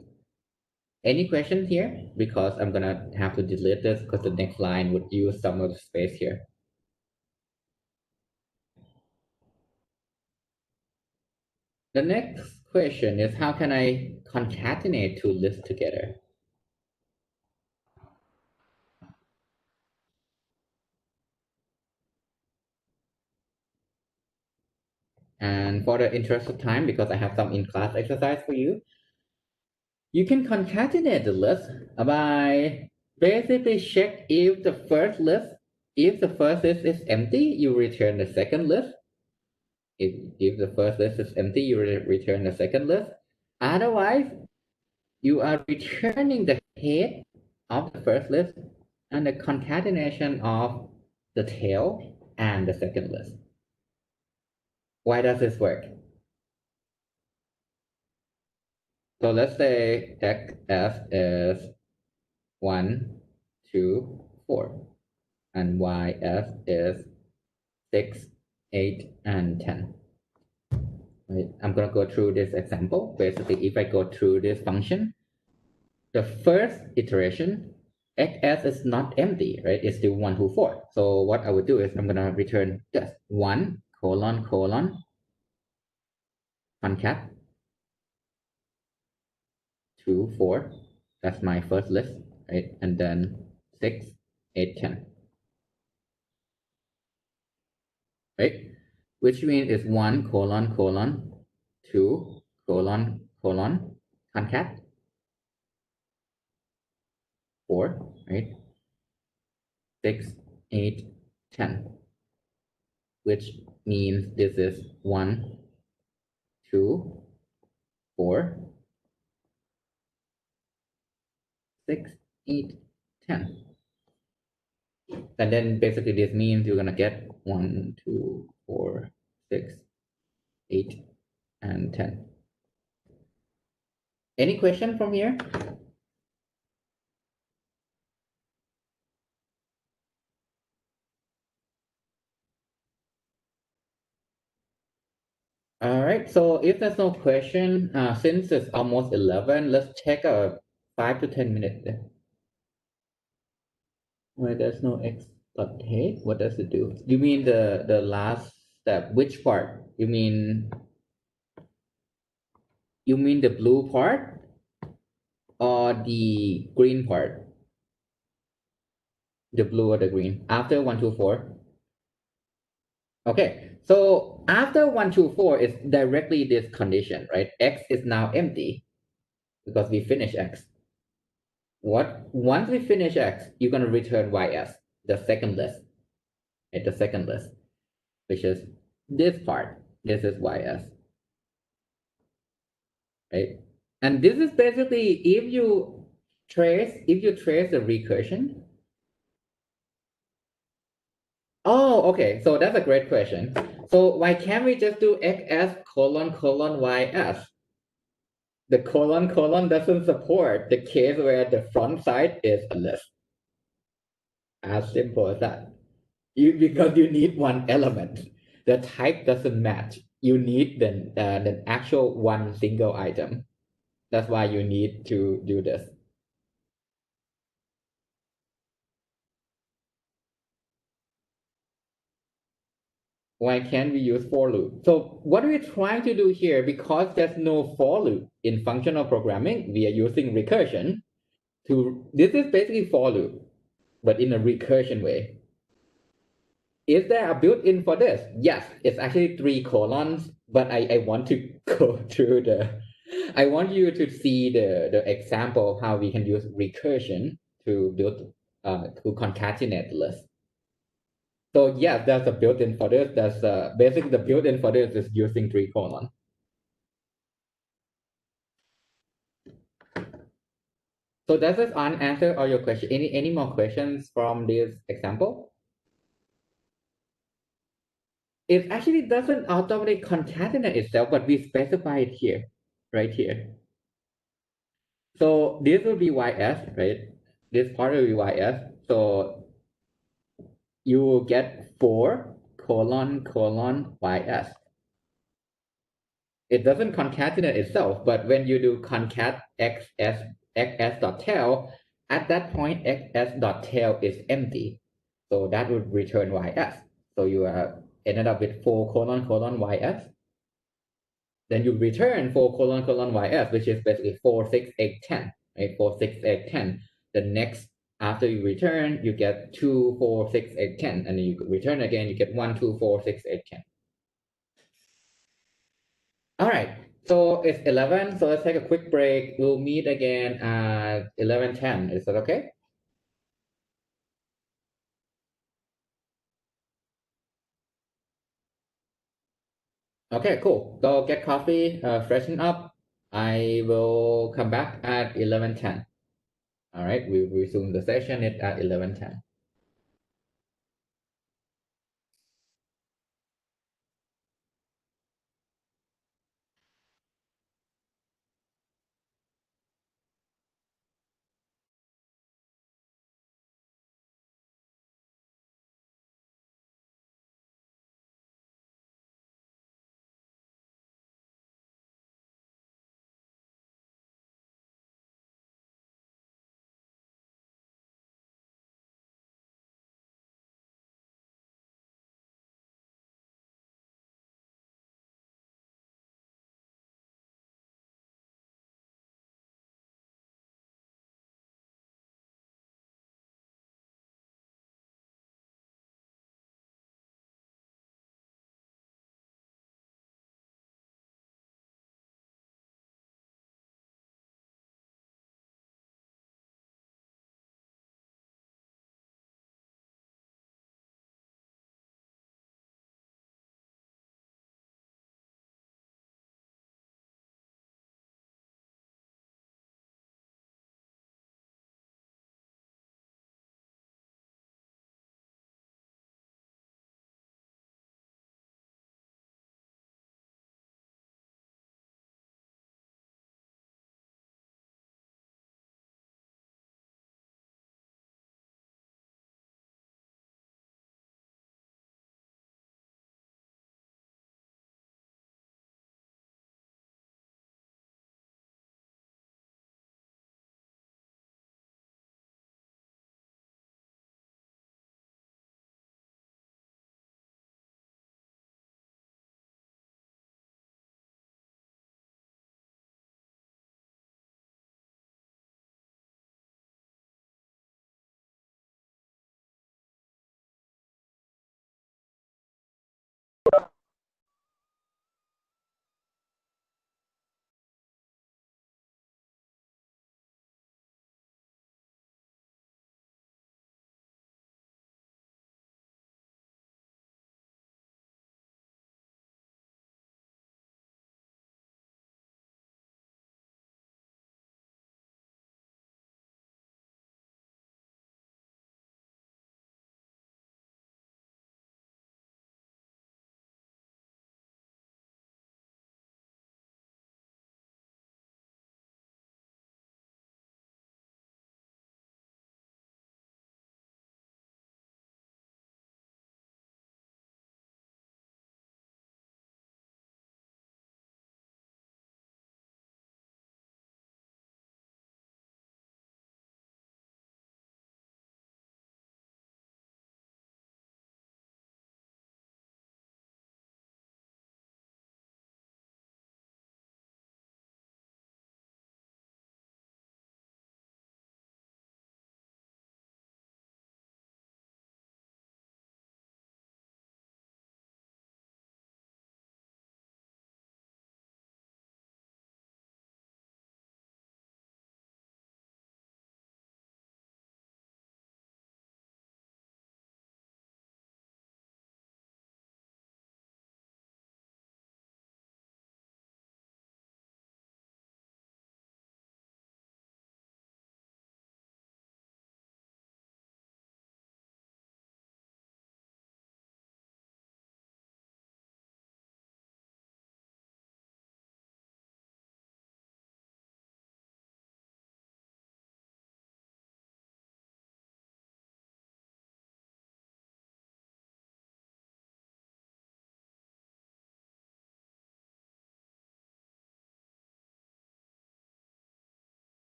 Any questions here? Because I'm gonna have to delete this because the next line would use some of the space here. The next question is how can I concatenate two lists together? And for the interest of time, because I have some in-class exercise for you, you can concatenate the list by basically check if the first list is empty, you return the second list. If the first list is empty, you return the second list. Otherwise, you are returning the head of the first list and the concatenation of the tail and the second list. Why does this work? So let's say xs is 1, 2, 4, and ys is 6, 8, and 10. Right? I'm going to go through this example. Basically, if I go through this function, the first iteration, xs is not empty, right? It's still 1, 2, 4. So what I would do is I'm going to return just 1 colon concat 2, 4. That's my first list, right? And then 6, 8, 10. Right? which means it's 1 colon colon 2 colon colon concat 4, right? 6, 8, 10, which means this is 1, 2, 4, 6, 8, 10. And then basically this means you're gonna get 1, 2, 4, 6, 8, and 10. Any question from here? All right, so if there's no question, since it's almost 11, let's take a 5 to 10 minutes then. Why there's no x dot hey? What does it do? You mean the last step? Which part? You mean the blue part or the green part? The blue or the green? After 1, 2, 4? Okay, so after 1, 2, 4 is directly this condition, right? X is now empty because we finish X. Once we finish X, you're gonna return YS, the second list, right? The second list, which is this part. This is YS, right? And this is basically if you trace the recursion. Oh, okay. So that's a great question. So why can't we just do XS colon colon YS? The colon colon doesn't support the case where the front side is a list. As simple as that. Because you need one element. The type doesn't match. You need the actual one single item. That's why you need to do this. Why can't we use for loop? So what we're trying to do here, because there's no for loop in functional programming, we are using recursion this is basically for loop, but in a recursion way. Is there a built-in for this? Yes, it's actually 3 colons, but I want to go through I want you to see the example of how we can use recursion to build, to concatenate the list. So yes, there's a built-in for this. That's basically the built-in for this is using 3 colon. So does this answer all your question? Any more questions from this example? It actually doesn't automatically concatenate itself, but we specify it here, right here. So this will be YS, right? This part will be YS. So you will get 4 colon colon YS. It doesn't concatenate itself, but when you do concat xs dot tail, at that point xs dot tail is empty. So that would return YS. So you ended up with 4 colon colon YS. Then you return 4 colon colon YS, which is basically 4, 6, 8, 10, right? 4, 6, 8, 10. The next, after you return, you get 2, 4, 6, 8, 10. And then you return again, you get 1, 2, 4, 6, 8, 10. All right, so it's 11. So let's take a quick break. We'll meet again at 11:10. Is that okay? Okay, cool. Go get coffee, freshen up. I will come back at 11:10. All right, we'll resume the session at 11:10.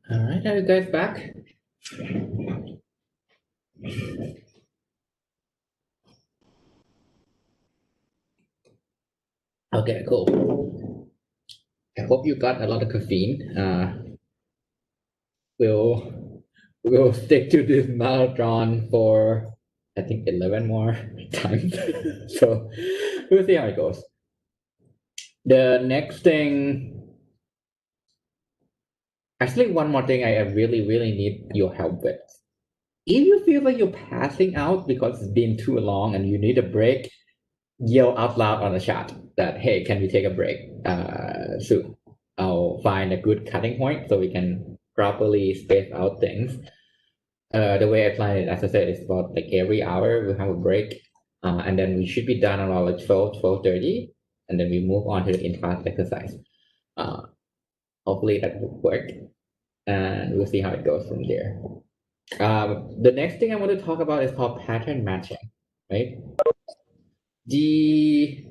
All right, are you guys back? Okay, cool. I hope you got a lot of caffeine. We'll stick to this marathon for I think 11 more times. So we'll see how it goes. The next thing, actually, one more thing I really need your help with. If you feel like you're passing out because it's been too long and you need a break, yell out loud on the chat that, hey, can we take a break soon? I'll find a good cutting point so we can properly space out things. The way I plan it, as I said, is about like every hour we'll have a break, and then we should be done around like 12:30, and then we move on to the in-class exercise. Uh, Hopefully that will work, and we'll see how it goes from there. The next thing I want to talk about is called pattern matching, right? The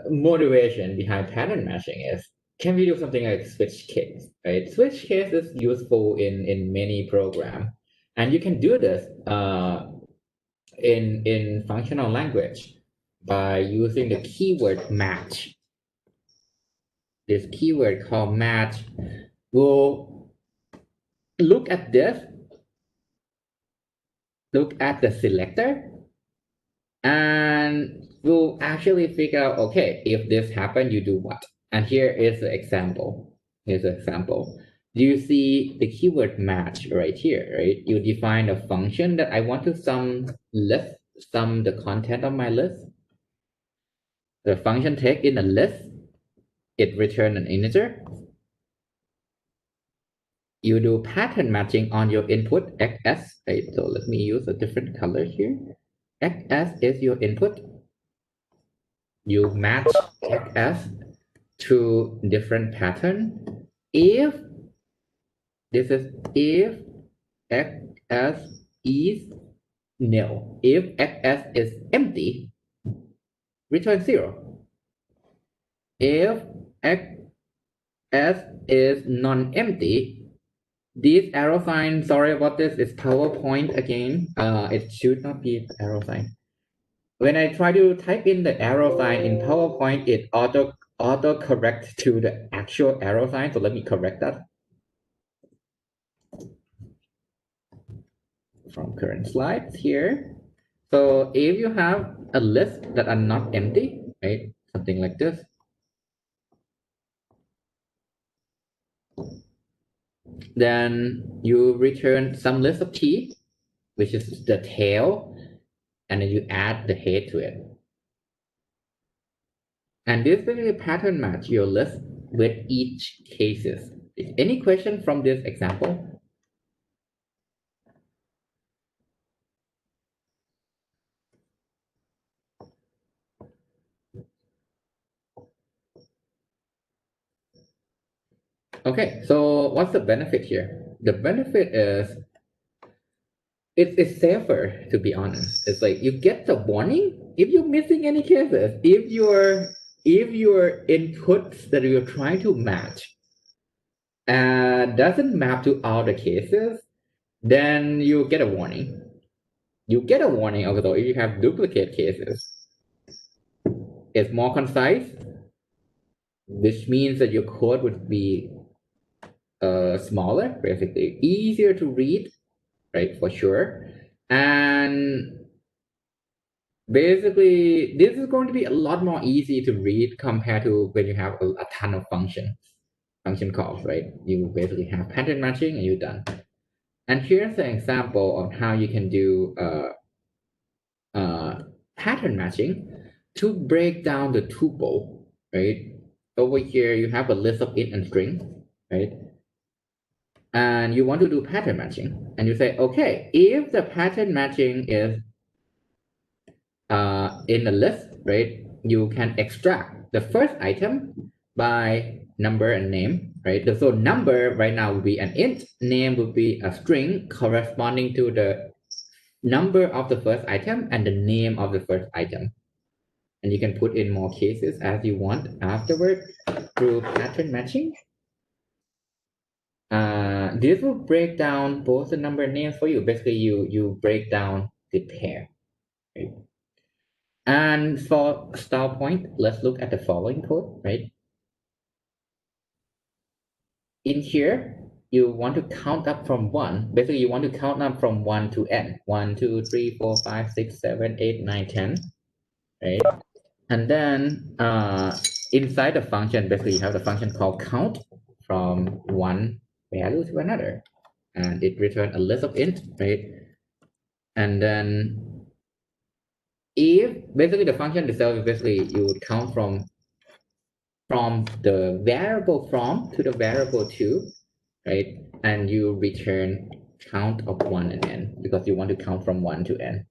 motivation behind pattern matching is, can we do something like switch case, right? Switch case is useful in many programs, and you can do this in functional language by using the keyword match. This keyword called match will look at this, look at the selector, and we'll actually figure out, okay, if this happened, you do what? And here is the example. Here's an example. Do you see the keyword match right here, right? You define a function that I want to sum the content of my list. The function take in a list, it return an integer. You do pattern matching on your input xs, right? So let me use a different color here. Xs is your input. You match xs to different pattern. If xs is nil, if xs is empty, return 0. If xs is non-empty, this arrow sign, sorry about this, it's PowerPoint again. It should not be arrow sign. When I try to type in the arrow sign in PowerPoint, it auto correct to the actual arrow sign. So let me correct that from current slides here. So if you have a list that are not empty, right? Something like this. Then you return some list of t, which is the tail, and then you add the head to it. And this basically pattern match your list with each cases. Any question from this example? Okay, so what's the benefit here? The benefit is it's safer, to be honest. It's like you get the warning if you're missing any cases. If your inputs that you're trying to match doesn't map to all the cases, then you get a warning. You get a warning although if you have duplicate cases. It's more concise, which means that your code would be smaller, basically easier to read, right? For sure. And basically, this is going to be a lot more easy to read compared to when you have a ton of function calls, right? You basically have pattern matching and you're done. And here's an example of how you can do pattern matching to break down the tuple, right? Over here, you have a list of int and string, right? And you want to do pattern matching. And you say, okay, if the pattern matching is in the list, right, you can extract the first item by number and name, right? So number right now would be an int, name would be a string corresponding to the number of the first item and the name of the first item. And you can put in more cases as you want afterward through pattern matching. this will break down both the number names for you. Basically, you break down the pair. Right? And for start point, let's look at the following code, right? In here, you want to count up from 1. Basically, you want to count up from 1 to n. 1, 2, 3, 4, 5, 6, 7, 8, 9, 10, right? And then inside the function, basically, you have the function called count from one value to another. And it returns a list of int, right? And then if basically the function itself is basically you would count from the variable from to the variable to, right? And you return count of 1 and n because you want to count from 1 to n.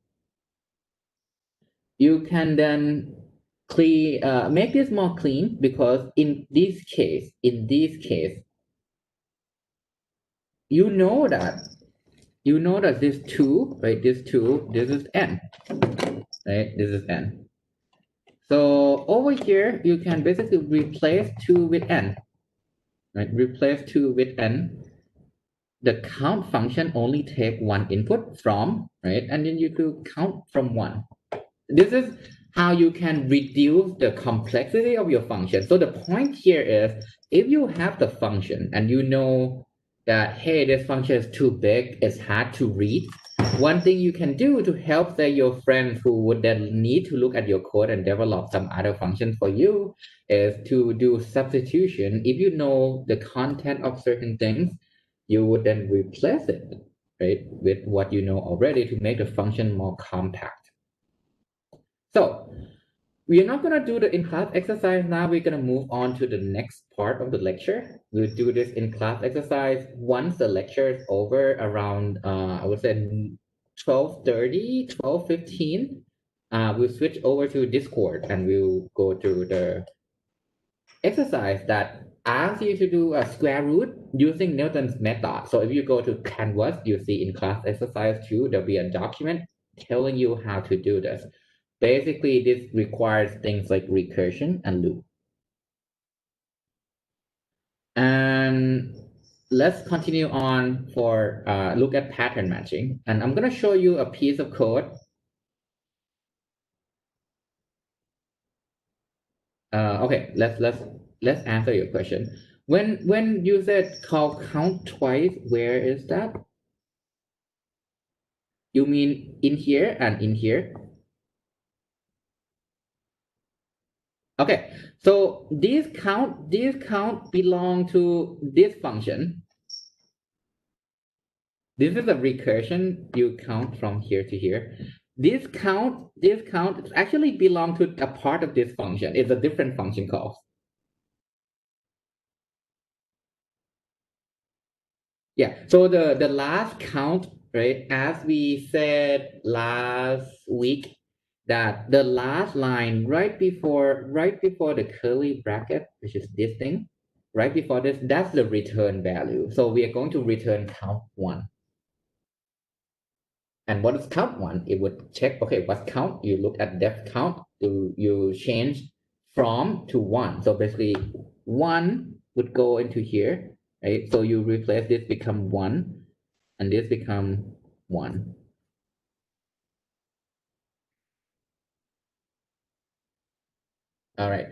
You can then make this more clean because in this case, you know that this 2, right? This 2, this is n, right? This is n. So over here, you can basically replace 2 with n, right? Replace 2 with n. The count function only take one input from, right? And then you could count from 1. This is how you can reduce the complexity of your function. So the point here is if you have the function and you know that, hey, this function is too big, it's hard to read, one thing you can do to help, say, your friends who would then need to look at your code and develop some other function for you is to do substitution. If you know the content of certain things, you would then replace it, right, with what you know already to make the function more compact. So we're not going to do the in-class exercise now. We're going to move on to the next part of the lecture. We'll do this in-class exercise once the lecture is over around, I would say 12:30, 12:15. We'll switch over to Discord and we'll go through the exercise that asks you to do a square root using Newton's method. So if you go to Canvas, you see in-class exercise 2, there'll be a document telling you how to do this. Basically, this requires things like recursion and loop. And let's continue on for look at pattern matching. And I'm going to show you a piece of code. Okay, let's answer your question. When you said call count twice, where is that? You mean in here and in here? Okay, so these count belong to this function. This is a recursion. You count from here to here. This count actually belong to a part of this function. It's a different function call. Yeah, so the last count, right, as we said last week, that the last line right before the curly bracket, which is this thing, right before this, that's the return value. So we are going to return count 1. And what is count 1? It would check, okay, what's count? You look at depth count, you change from to 1. So basically 1 would go into here, right? So you replace this become 1 and this become 1. All right.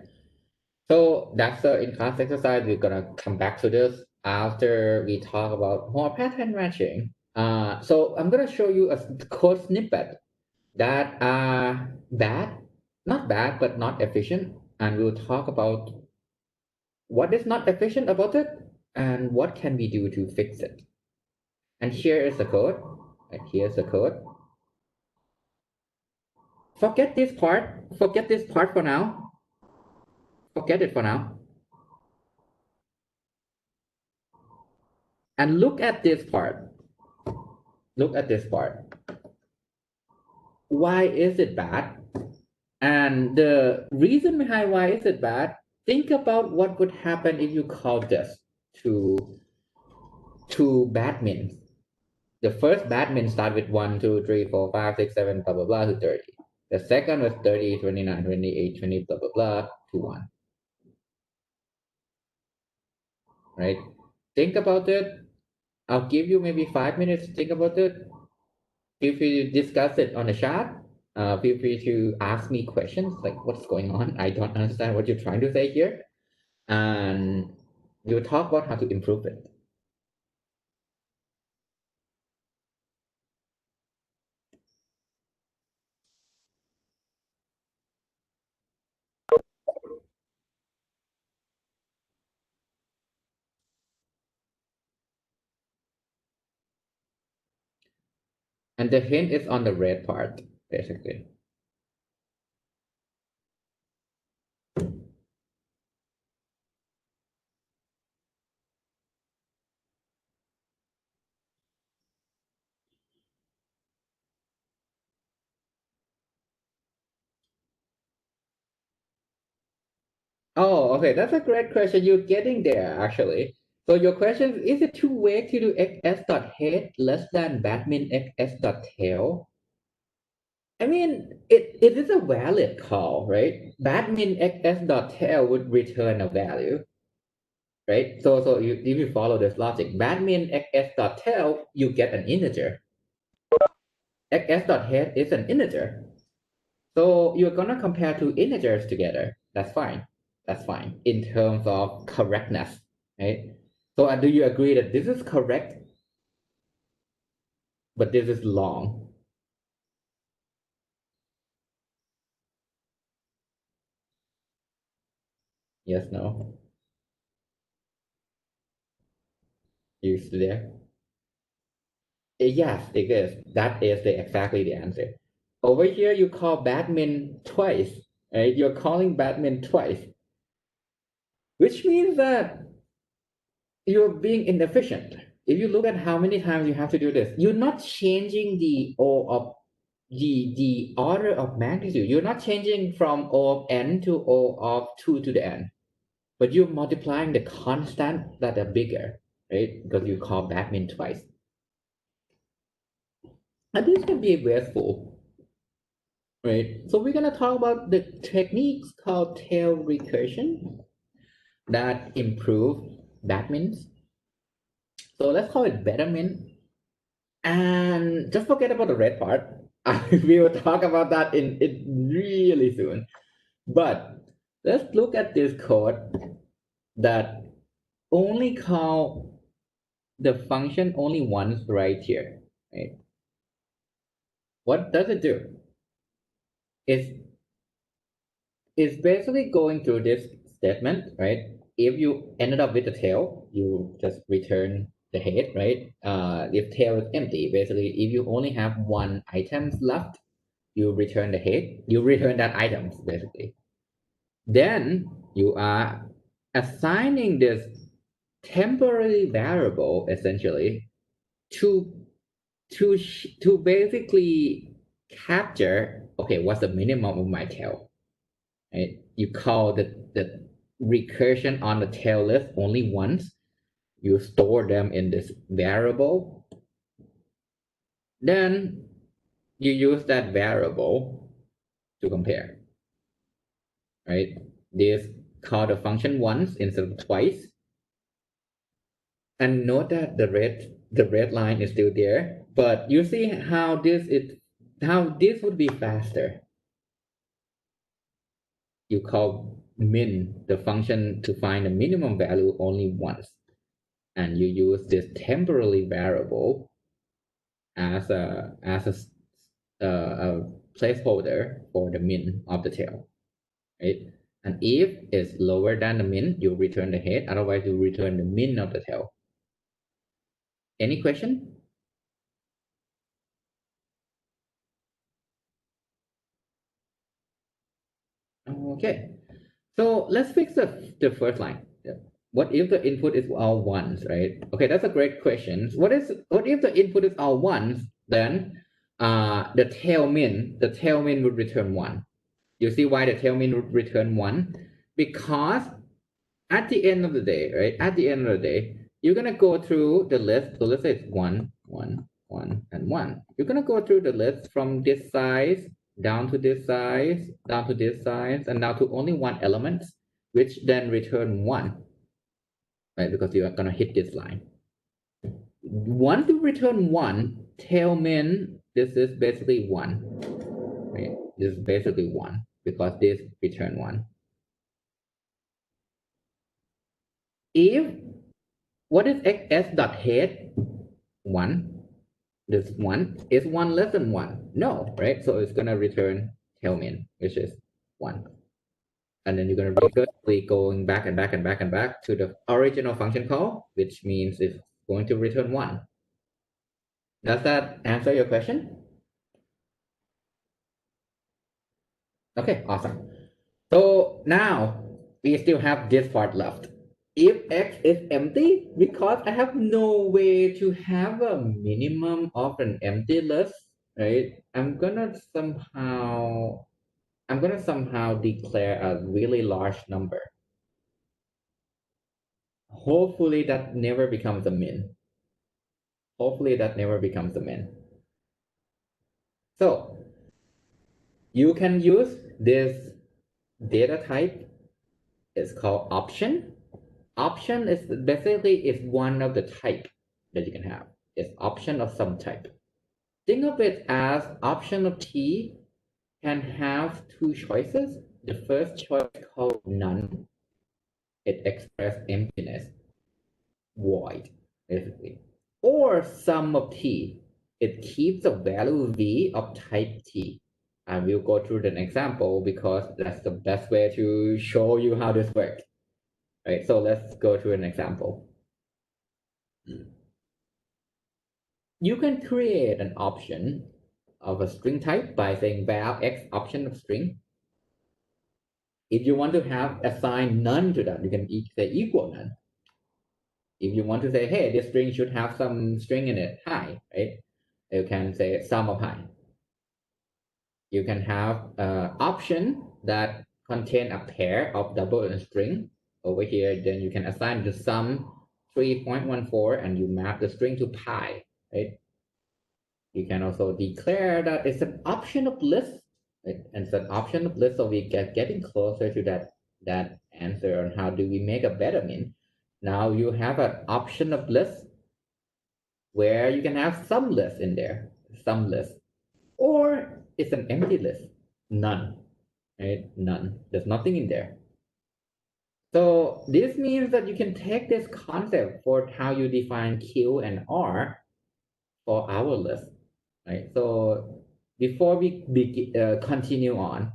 So that's the in-class exercise. We're gonna come back to this after we talk about more pattern matching. So I'm gonna show you a code snippet that are not bad, but not efficient. And we'll talk about what is not efficient about it and what can we do to fix it. And here is the code. And here's the code. Forget this part. Forget this part for now. Forget it for now. And look at this part. Look at this part. Why is it bad? And the reason behind why is it bad, think about what would happen if you call this to badmin. The first badmin start with 1, 2, 3, 4, 5, 6, 7, blah, blah, blah to 30. The second was 30, 29, 28, 20, blah, blah, blah to 1. Right? Think about it. I'll give you maybe 5 minutes to think about it. Feel free to discuss it on the chat. Feel free to ask me questions like what's going on. I don't understand what you're trying to say here. And we'll talk about how to improve it. And the hint is on the red part, basically. Oh, okay, that's a great question. You're getting there, actually. So your question is it too vague to do x dot head less than badmin x dot tail? I mean, it is a valid call, right? Badmin x dot tail would return a value, right? So if you follow this logic, badmin x dot tail, you get an integer. X dot head is an integer. So you're gonna compare two integers together. That's fine. That's fine in terms of correctness, right? So do you agree that this is correct, but this is long? Yes, no? You still there? Yes, it is. That is exactly the answer. Over here, you call badmin twice, right? You're calling badmin twice, which means that you're being inefficient. If you look at how many times you have to do this, you're not changing the O of the order of magnitude. You're not changing from O of n to O of 2 to the n, but you're multiplying the constant that are bigger, right? Because you call badmin twice. And this can be wasteful, right? So we're gonna talk about the techniques called tail recursion that improve badmins. So let's call it bettermin. And just forget about the red part. We will talk about that in really soon. But let's look at this code that only call the function only once right here. Right? What does it do? It's basically going through this statement, right? If you ended up with the tail, you just return the head, right? If tail is empty, basically, if you only have one item left, you return the head. You return that item, basically. Then you are assigning this temporary variable essentially to to basically capture, okay, what's the minimum of my tail, right? You call the recursion on the tail list only once. You store them in this variable. Then you use that variable to compare, right? This call the function once instead of twice. And note that the red line is still there, but you see how this would be faster. You call min the function to find the minimum value only once, and you use this temporary variable as a placeholder for the min of the tail, right? And if it's lower than the min, you return the head. Otherwise, you return the min of the tail. Any question? Okay. So let's fix the first line. What if the input is all ones, right? Okay, that's a great question. What if the input is all ones? Then the tail min would return one. You see why the tail min would return one? Because at the end of the day, right? At the end of the day, you're gonna go through the list. So let's say it's 1, 1, 1, and 1. You're gonna go through the list from this size down to this size, down to this size, and down to only one element, which then return 1. right? Because you are gonna hit this line. Once you return 1, tail min, this is basically 1, right? This is basically 1 because this return 1. If what is s dot head? 1. This 1 is 1 less than 1. No, right? So it's gonna return tail min, which is 1. And then you're gonna recursively going back and back and back and back to the original function call, which means it's going to return 1. Does that answer your question? Okay, awesome. So now we still have this part left. If x is empty, because I have no way to have a minimum of an empty list, right? I'm gonna somehow declare a really large number. Hopefully that never becomes a min. Hopefully that never becomes a min. So you can use this data type. It's called option. Option is basically is one of the type that you can have. It's option of some type. Think of it as option of t can have two choices. The first choice called none. It expresses emptiness, void, basically. Or sum of t. It keeps a value v of type t. And we'll go through an example because that's the best way to show you how this works. Right, so let's go through an example. You can create an option of a string type by saying val x option of string. If you want to have assign none to that, you can say equal none. If you want to say, hey, this string should have some string in it, high, right? You can say sum of high. You can have an option that contain a pair of double string over here. Then you can assign the sum 3.14 and you map the string to pi, right? You can also declare that it's an option of list, right? And it's an option of list, so we getting closer to that answer on how do we make a better min. Now you have an option of list where you can have some list in there, some list, or it's an empty list, none, right? None. There's nothing in there. So this means that you can take this concept for how you define Q and R for our list, right? So before we continue on,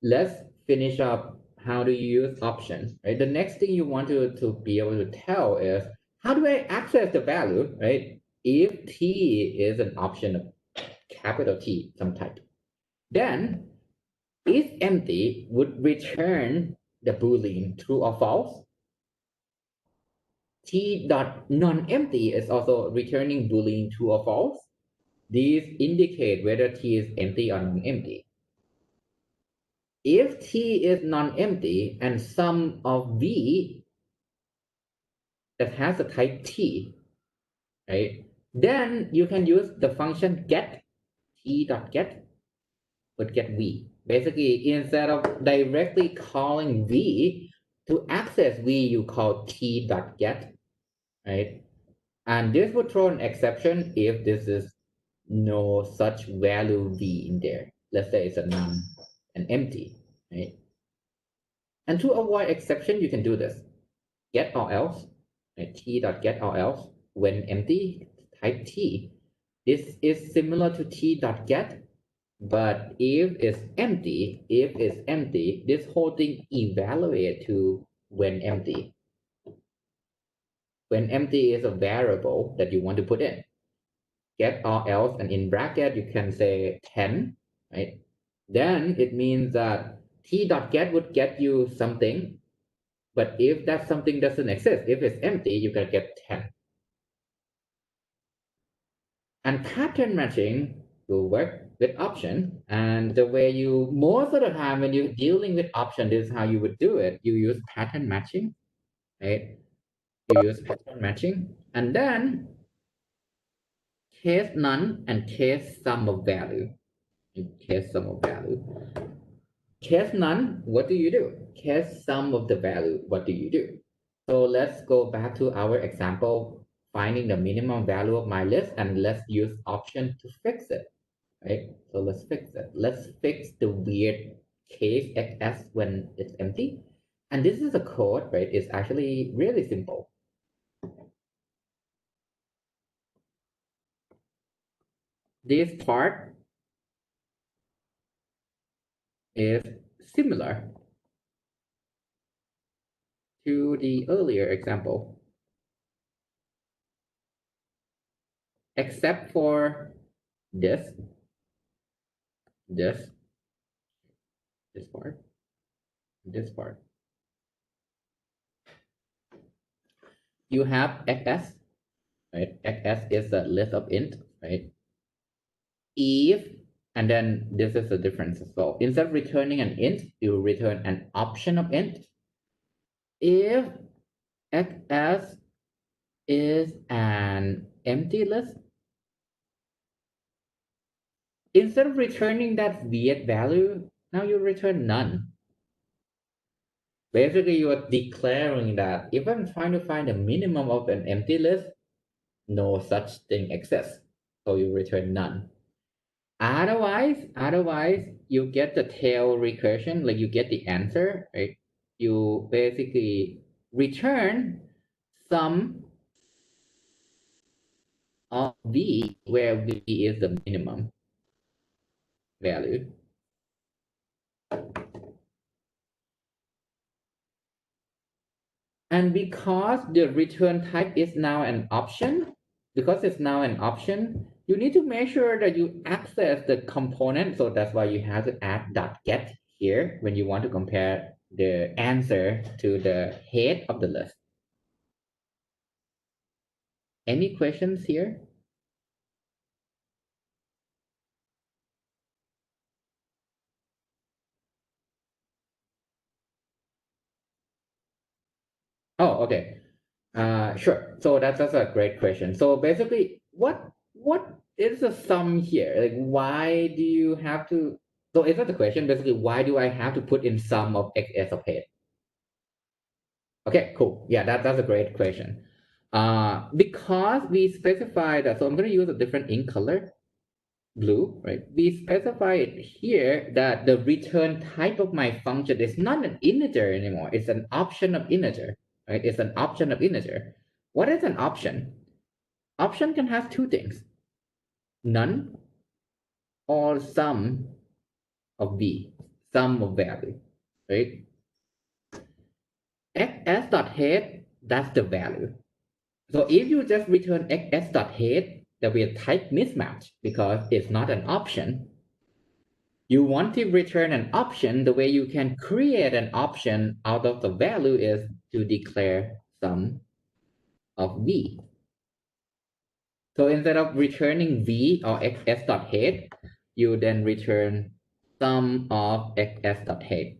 let's finish up how do you use options, right? The next thing you want to be able to tell is how do I access the value, right? If t is an option of capital T, some type, then if empty would return the boolean true or false. T dot non-empty is also returning boolean true or false. These indicate whether T is empty or non-empty. If T is non-empty and sum of V that has a type T, right? Then you can use the function get, T dot get, would get V. Basically, instead of directly calling V, to access V, you call T dot get, right? And this would throw an exception if this is no such value V in there. Let's say it's a none, an empty, right? And to avoid exception, you can do this. Get or else, right? T dot get or else, when empty, type T. This is similar to T dot get, but if it's empty, this whole thing evaluate to when empty. When empty is a variable that you want to put in. Get or else, and in bracket, you can say 10, right? Then it means that t dot get would get you something, but if that something doesn't exist, if it's empty, you can get 10. And pattern matching will work with option. And the way you, most of the time when you're dealing with option, this is how you would do it. You use pattern matching, right? You use pattern matching, and then case none and case sum of value. Case sum of value. Case none, what do you do? Case sum of the value, what do you do? So let's go back to our example, finding the minimum value of my list, and let's use option to fix it, right? So let's fix it. Let's fix the weird case XS when it's empty. And this is a code, right? It's actually really simple. This part is similar to the earlier example, except for this, this, this part, this part. You have XS, right? XS is the list of int, right? If, and then this is the difference as well. Instead of returning an int, you return an option of int. If XS is an empty list, instead of returning that weird value, now you return none. Basically, you are declaring that if I'm trying to find the minimum of an empty list, no such thing exists. So you return none. Otherwise, you get the tail recursion, like you get the answer, right? You basically return sum of v, where v is the minimum value. And because the return type is now an option, you need to make sure that you access the component. So that's why you have to add .get here when you want to compare the answer to the head of the list. Any questions here? Oh, okay. Sure. So that's a great question. So basically, what is the sum here? Like, why do you have to? So is that the question? Basically, why do I have to put in sum of XS of head? Okay, cool. Yeah, that's a great question. Because we specify that, so I'm going to use a different ink color, blue, right? We specify it here that the return type of my function is not an integer anymore. It's an option of integer, right? It's an option of integer. What is an option? Option can have two things, none or sum of v, sum of value, right? XS dot head, that's the value. So if you just return XS dot head, there will be a type mismatch because it's not an option. You want to return an option, the way you can create an option out of the value is to declare sum of v. So instead of returning v or XS dot head, you then return sum of XS dot head.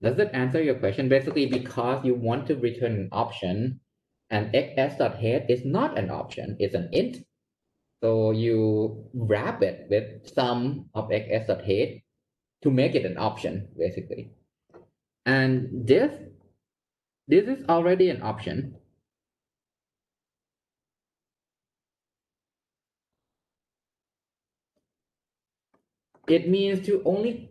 Does that answer your question? Basically, because you want to return an option and XS dot head is not an option, it's an int. So you wrap it with sum of XS dot head to make it an option, basically. And this is already an option. It means to only,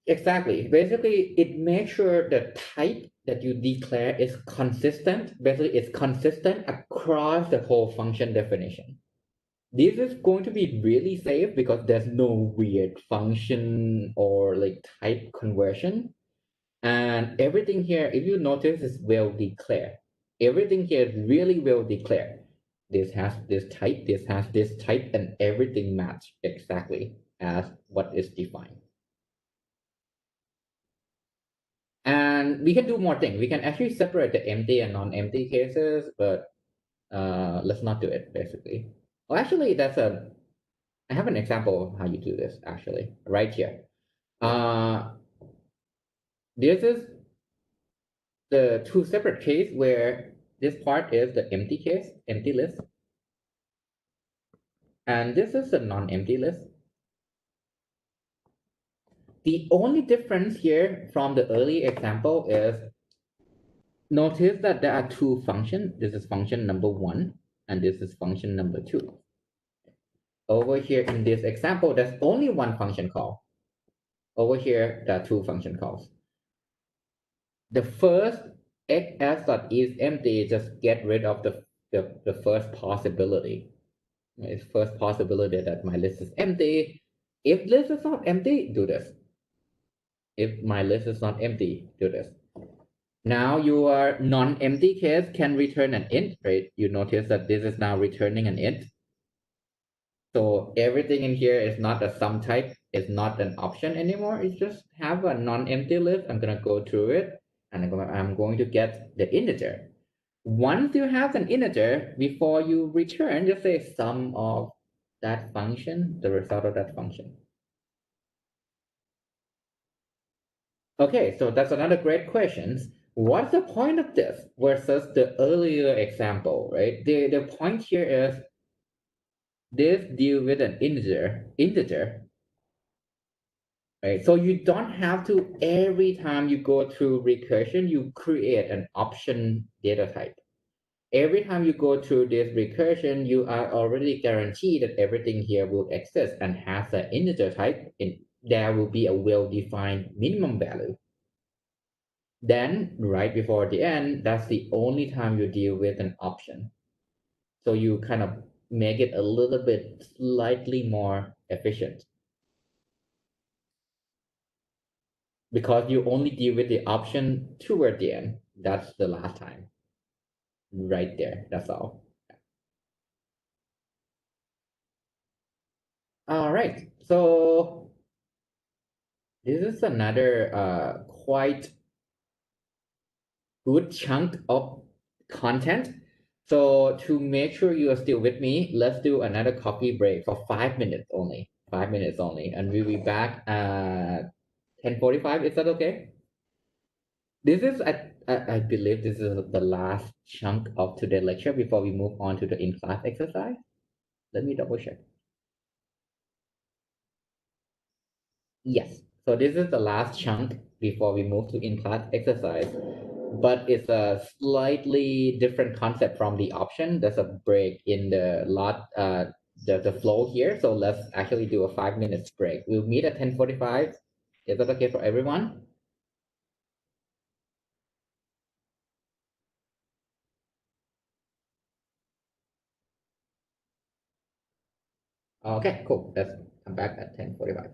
exactly, basically it makes sure the type that you declare is consistent. Basically, it's consistent across the whole function definition. This is going to be really safe because there's no weird function or like type conversion. And everything here, if you notice, is well declared. Everything here is really well declared. This has this type, this has this type, and everything match exactly as what is defined. And we can do more things. We can actually separate the empty and non-empty cases, but let's not do it, basically. Well, actually, I have an example of how you do this, actually, right here. This is the two separate case where this part is the empty case, empty list. And this is a non-empty list. The only difference here from the early example is Notice that there are two functions. This is function number one, and this is function number two. Over here in this example, there's only one function call. Over here, there are two function calls. The first xs.is empty, just get rid of the first possibility. It's first possibility that my list is empty. If list is not empty, do this. If my list is not empty, do this. Now your non-empty case can return an int, right? You notice that this is now returning an int. So everything in here is not a sum type, it's not an option anymore. It's just have a non-empty list. I'm gonna go through it and I'm going to get the integer. Once you have an integer, before you return, just say sum of that function, the result of that function. Okay, so that's another great question. What's the point of this versus the earlier example, right? The point here is this deal with an integer, right? So you don't have to, every time you go through recursion, you create an option data type. Every time you go through this recursion, you are already guaranteed that everything here will exist and has an integer type, and there will be a well-defined minimum value. Then right before the end, that's the only time you deal with an option. So you kind of make it a little bit slightly more efficient because you only deal with the option toward the end. That's the last time. Right there. That's all. All right. So this is another quite good chunk of content. So to make sure you are still with me, let's do another coffee break for 5 minutes only. 5 minutes only, and we'll be back at 10:45. Is that okay? This is I believe this is the last chunk of today's lecture before we move on to the in-class exercise. Let me double check. Yes. So this is the last chunk before we move to in-class exercise, but it's a slightly different concept from the option. There's a break in the flow here. So let's actually do a 5 minutes break. We'll meet at 10:45. Is that okay for everyone? Okay, cool. Let's come back at 10:45.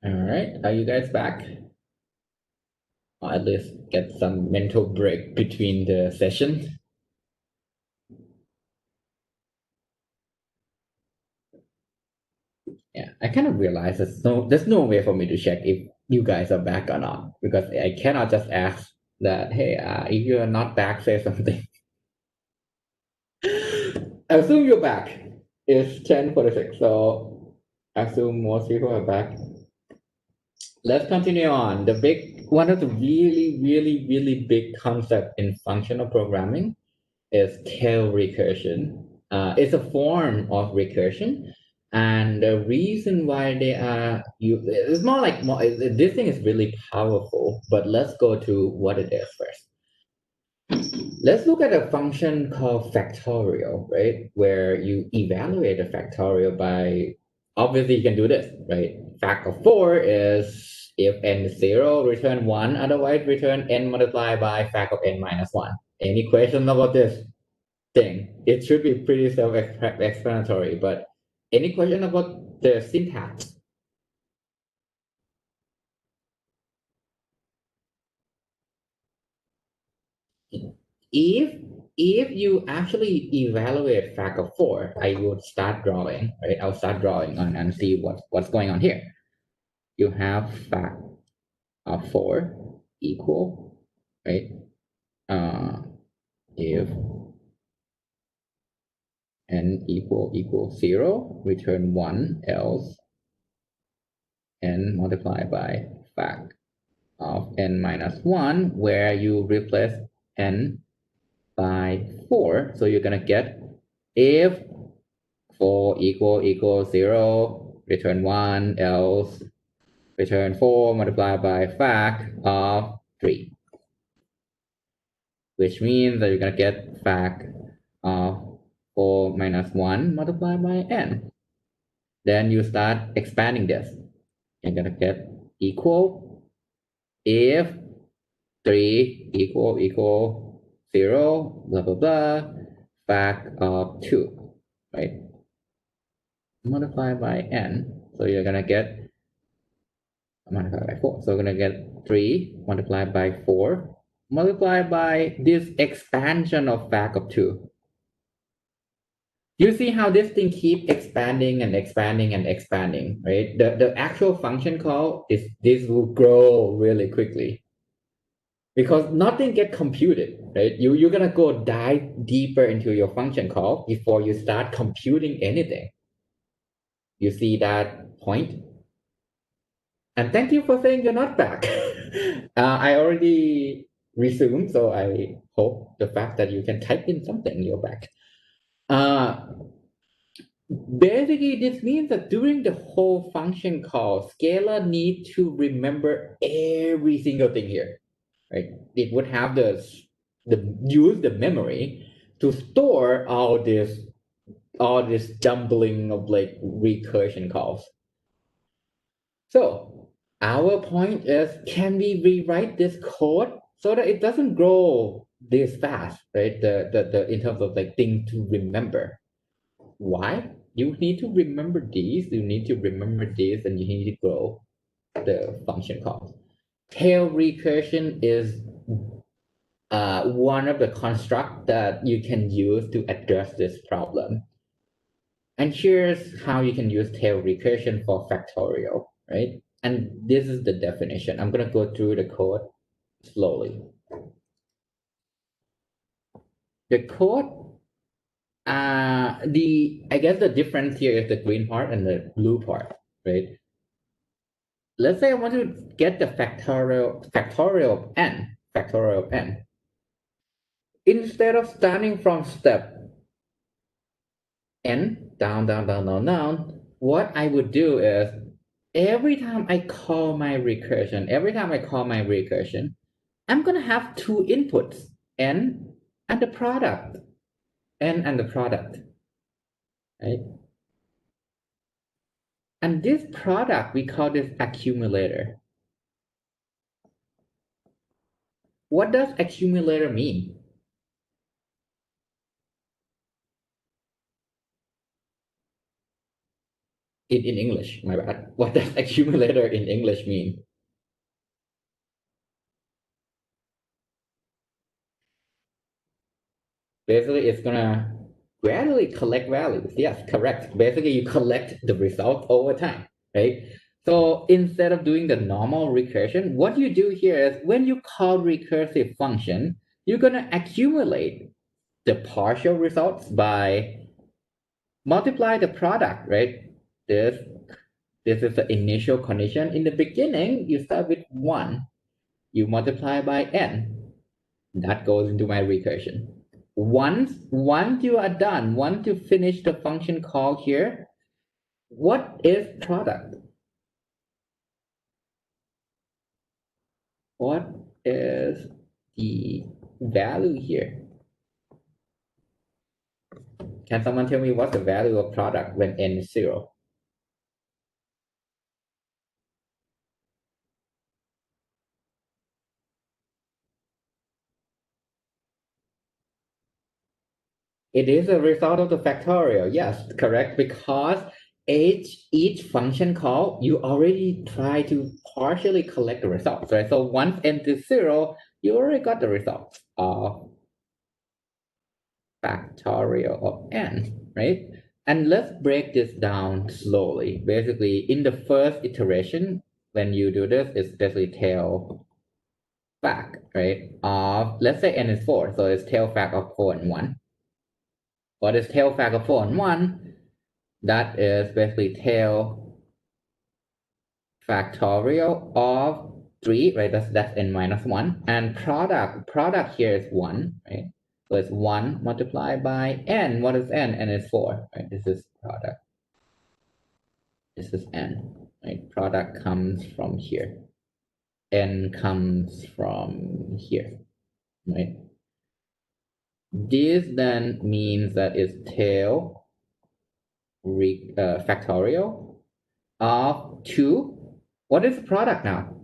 All right, are you guys back? Or at least get some mental break between the sessions. Yeah, I kind of realized there's no way for me to check if you guys are back or not because I cannot just ask that, hey, if you are not back, say something. I assume you're back. It's 10:46, so I assume most people are back. Let's continue on. One of the really big concept in functional programming is tail recursion. It's a form of recursion, and the reason why they are it's more like this thing is really powerful. But let's go to what it is first. Let's look at a function called factorial, right? Where you evaluate a factorial by, obviously you can do this, right? Fact of 4 is if n is 0, return 1, otherwise return n multiplied by fact of n minus 1. Any questions about this thing? It should be pretty self-explanatory, but any question about the syntax? if if you actually evaluate fact of 4, I would start drawing, right? I'll start drawing on and see what's going on here. You have fact of 4 equal, right? If n equal 0, return 1, else n multiplied by fact of n minus 1, where you replace n by 4. So you're gonna get if 4 equal 0, return 1, else return 4 multiplied by fact of 3, which means that you're going to get fact of 4 minus 1 multiplied by n. Then you start expanding this. You're going to get equal if 3 equal 0, blah, blah, blah, fact of 2, right? Multiplied by n. So you're going to get multiplied by 4. So we're going to get 3 multiplied by 4 multiplied by this expansion of fact of 2. You see how this thing keep expanding and expanding and expanding, right? The actual function call is this will grow really quickly because nothing get computed, right? You're going to go dive deeper into your function call before you start computing anything. You see that point? And thank you for saying you're not back. I already resumed, so I hope the fact that you can type in something, you're back. Basically, this means that during the whole function call, scalar need to remember every single thing here, right? It would have use the memory to store all this jumbling of like recursion calls. So our point is, can we rewrite this code so that it doesn't grow this fast, right? The in terms of like thing to remember. Why? You need to remember these, you need to remember this, and you need to grow the function calls. Tail recursion is one of the constructs that you can use to address this problem. And here's how you can use tail recursion for factorial, right? And this is the definition. I'm going to go through the code slowly. The code, I guess the difference here is the green part and the blue part, right? Let's say I want to get the factorial of n. Instead of starting from step n, down, what I would do is every time I call my recursion, I'm going to have two inputs, n and the product, right? And this product, we call this accumulator. What does accumulator mean? in English, my bad. What does accumulator in English mean? Basically, it's gonna gradually collect values. Yes, correct. Basically, you collect the result over time, right? So instead of doing the normal recursion, what you do here is when you call recursive function, you're gonna accumulate the partial results by multiply the product, right? This this is the initial condition. In the beginning, you start with 1. You multiply by n. That goes into my recursion. Once you are done, once you finish the function call here, what is product? What is the value here? Can someone tell me what's the value of product when n is 0? It is a result of the factorial. Yes, correct. Because each function call, you already try to partially collect the results, right? So once n is 0, you already got the results of factorial of n, right? And let's break this down slowly. Basically, in the first iteration, when you do this, it's basically tail fact, right? Of, let's say n is 4, so it's tail fact of 4 and 1. What is tail fact of 4 and 1? That is basically tail factorial of 3, right? That's n minus 1. And product here is 1, right? So it's 1 multiplied by n. What is n? N is 4, right? This is product. This is n, right? Product comes from here. N comes from here, right? This then means that it's tail factorial of 2. What is the product now?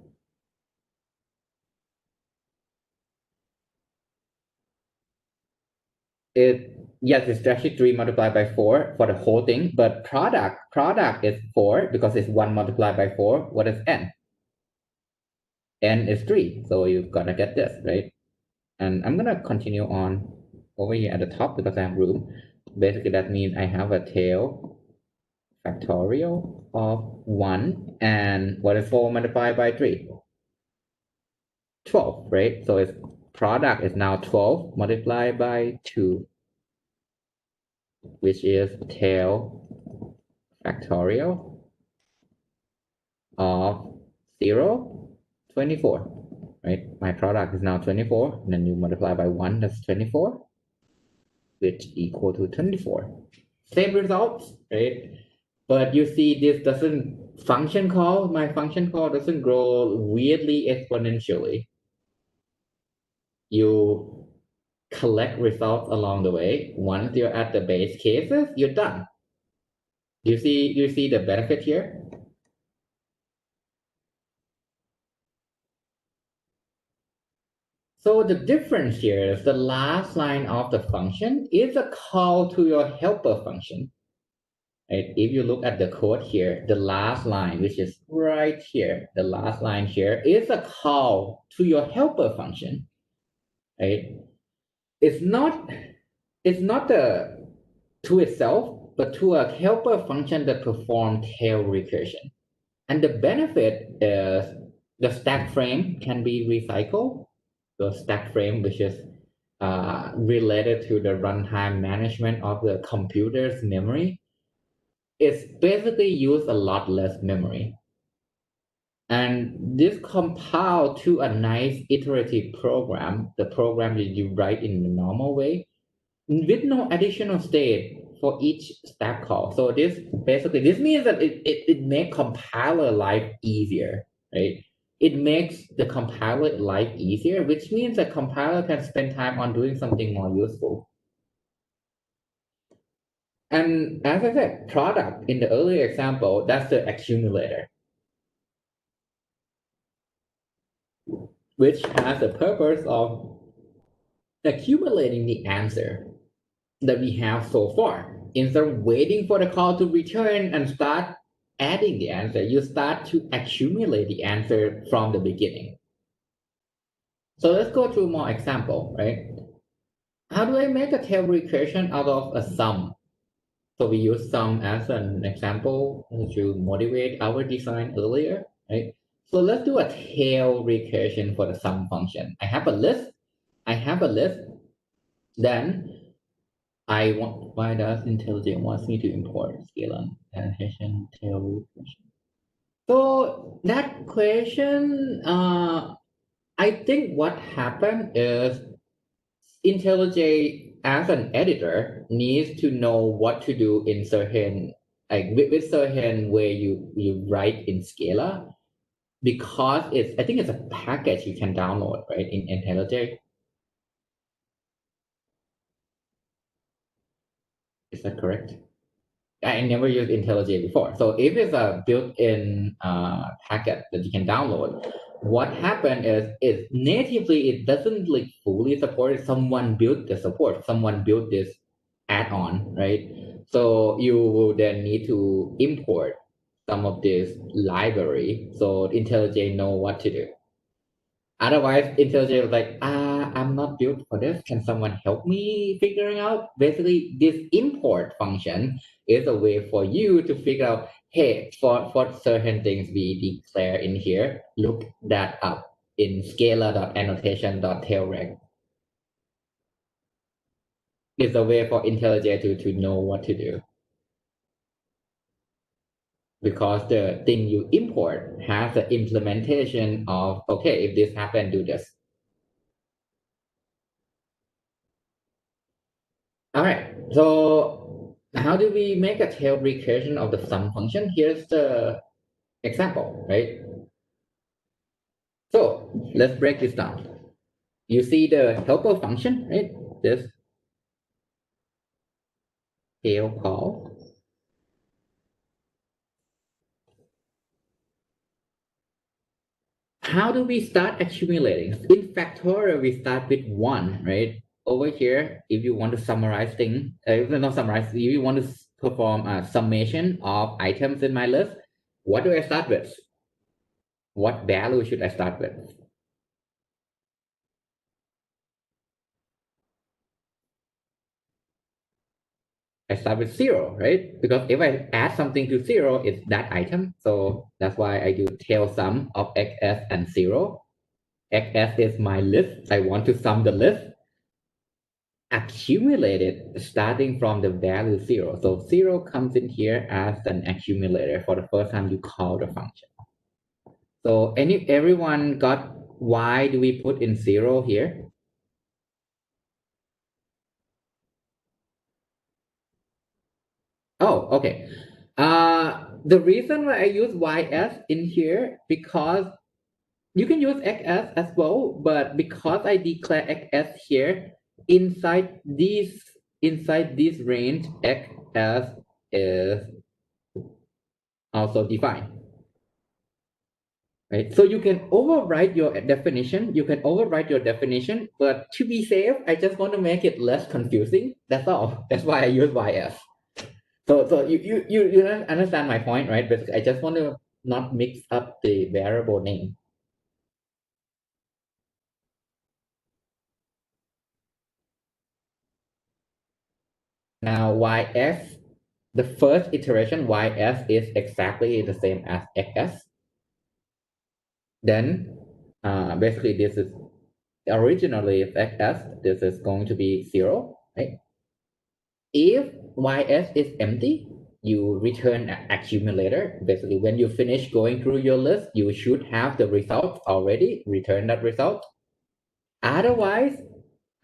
Yes, it's actually 3 multiplied by 4 for the whole thing, but product is 4 because it's 1 multiplied by 4. What is n? N is 3, so you've got to get this, right? And I'm gonna continue on over here at the top because I have room. Basically, that means I have a tail factorial of 1, and what is 4 multiplied by 3? 12, right? So its product is now 12 multiplied by 2, which is tail factorial of 0, 24, right? My product is now 24, and then you multiply by 1, that's 24, which equal to 24. Same results, right? But you see this doesn't my function call doesn't grow weirdly exponentially. You collect results along the way. Once you're at the base cases, you're done. You see the benefit here? So the difference here is the last line of the function is a call to your helper function. Right? If you look at the code here, the last line, which is right here, the last line here is a call to your helper function. Right? It's not the to itself, but to a helper function that performs tail recursion. And the benefit is the stack frame can be recycled. The stack frame, which is related to the runtime management of the computer's memory, is basically use a lot less memory. And this compile to a nice iterative program, the program that you write in the normal way, with no additional state for each stack call. So this means that it makes compiler life easier, right? It makes the compiler life easier, which means that compiler can spend time on doing something more useful. And as I said, product in the earlier example, that's the accumulator, which has the purpose of accumulating the answer that we have so far. Instead of waiting for the call to return and start adding the answer. You start to accumulate the answer from the beginning. So let's go through more example, right? How do I make a tail recursion out of a sum? So we use sum as an example to motivate our design earlier, right? So let's do a tail recursion for the sum function. I have a list. Then I want, why does IntelliJ wants me to import scalar annotation tail recursion? So that question, I think what happened is IntelliJ as an editor needs to know what to do in certain, like with certain way you write in Scala, because I think it's a package you can download, right, in IntelliJ. Is that correct? I never used IntelliJ before. So if it's a built-in packet that you can download, what happened is natively it doesn't like fully support it. Someone built the support. Someone built this add-on, right? So you will then need to import some of this library so IntelliJ know what to do. Otherwise, IntelliJ was like, I'm not built for this. Can someone help me figuring out? Basically, this import function is a way for you to figure out, hey, for certain things we declare in here, look that up in scalar.annotation.tailrec. It's a way for IntelliJ to know what to do. Because the thing you import has the implementation of, okay, if this happens, do this. All right, so how do we make a tail recursion of the sum function? Here's the example, right? So let's break this down. You see the helper function, right? This tail call. How do we start accumulating? In Factorial, we start with 1, right? Over here, if you want to summarize things, not summarize, if you want to perform a summation of items in my list, what do I start with? What value should I start with? I start with 0, right? Because if I add something to 0, it's that item. So that's why I do tail sum of xs and 0. Xs is my list. I want to sum the list. Accumulated starting from the value 0. So 0 comes in here as an accumulator for the first time you call the function. So everyone got why do we put in 0 here? Oh, okay. The reason why I use ys in here, because you can use xs as well, but because I declare xs here, inside this range, xs is also defined. Right? So you can overwrite your definition. But to be safe, I just want to make it less confusing. That's all. That's why I use ys. So you understand my point, right? But I just want to not mix up the variable name. Now ys, the first iteration ys is exactly the same as xs. Then basically this is originally xs, this is going to be 0, right? If ys is empty, you return an accumulator. Basically, when you finish going through your list, you should have the result already. Return that result. Otherwise,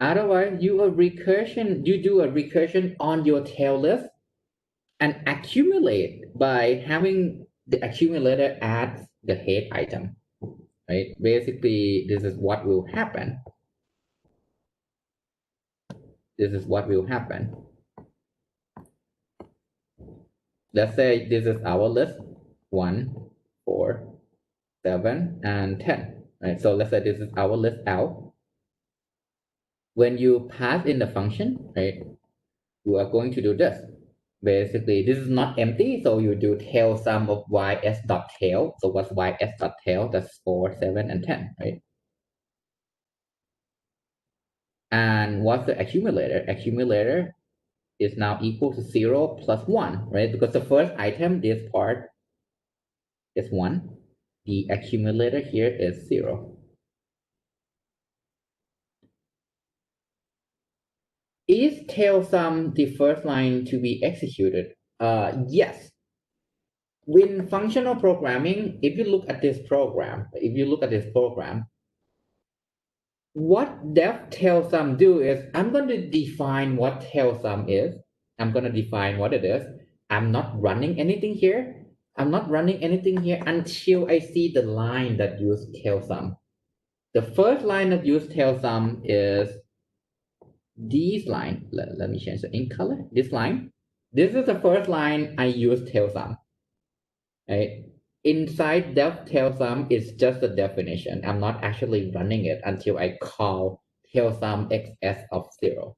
you do a recursion on your tail list and accumulate by having the accumulator add the head item, right? Basically, this is what will happen. Let's say this is our list, 1, 4, 7, and 10. Right? So let's say this is our list L. When you pass in the function, right, you are going to do this. Basically, this is not empty, so you do tail sum of ys dot tail. So what's ys dot tail? That's 4, 7, and 10, right? And what's the accumulator? Accumulator is now equal to 0 plus 1, right? Because the first item, this part is 1. The accumulator here is 0. Is tail sum the first line to be executed? Yes. When functional programming, if you look at this program, what def tail sum do is I'm going to define what tail sum is. I'm going to define what it is. I'm not running anything here. Until I see the line that use tail sum. The first line that use tail sum is this line. Let me change the ink color. This line. This is the first line I use tail sum. Right? Inside def tail sum is just a definition. I'm not actually running it until I call tail sum xs of 0.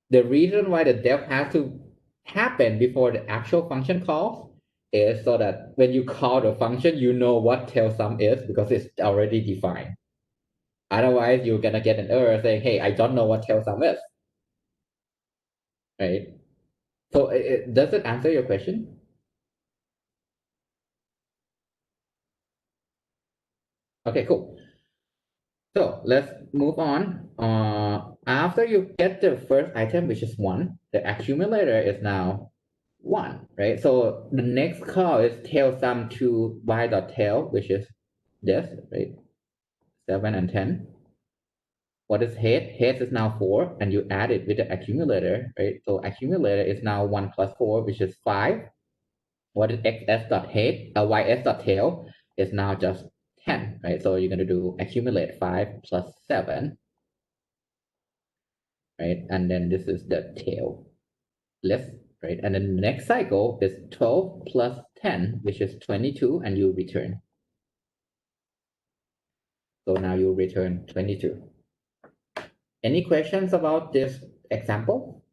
The reason why the def has to happen before the actual function calls is so that when you call the function, you know what tail sum is because it's already defined. Otherwise, you're gonna get an error saying, "Hey, I don't know what tail sum is." Right? So, does it answer your question? Okay, cool. So let's move on. After you get the first item, which is 1, the accumulator is now 1, right? So the next call is tail sum to y.tail, which is this, right? 7 and 10. What is head? Head is now 4, and you add it with the accumulator, right? So accumulator is now 1 plus 4, which is 5. What is xs.head? Ys.tail is now just 10, right? So you're going to do accumulate 5 plus 7, right? And then this is the tail list, right? And then the next cycle is 12 plus 10, which is 22, and you return. So now you return 22. Any questions about this example?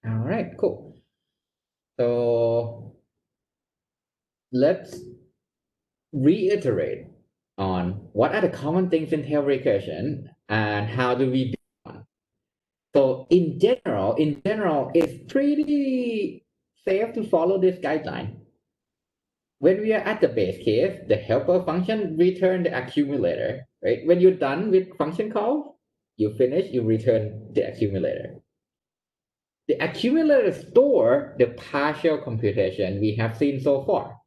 All right, cool. So let's reiterate on what are the common things in tail recursion and how do we do one. So in general, it's pretty safe to follow this guideline. When we are at the base case, the helper function return the accumulator, right? When you're done with function call, you finish, you return the accumulator. The accumulator store the partial computation we have seen so far.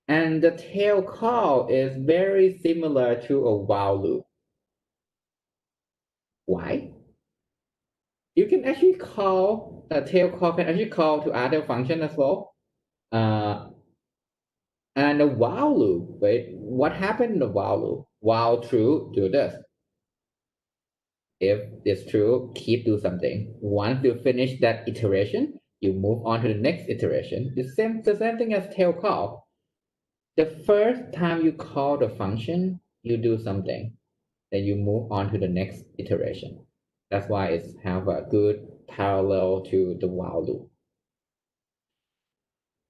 And the tail call is very similar to a while loop. Why? You can actually call a tail call can actually call to other function as well. And the while loop, right? What happened in the while loop? While true, do this. If it's true, keep do something. Once you finish that iteration, you move on to the next iteration. The same thing as tail call. The first time you call the function, you do something. Then you move on to the next iteration. That's why it's have a good parallel to the while loop.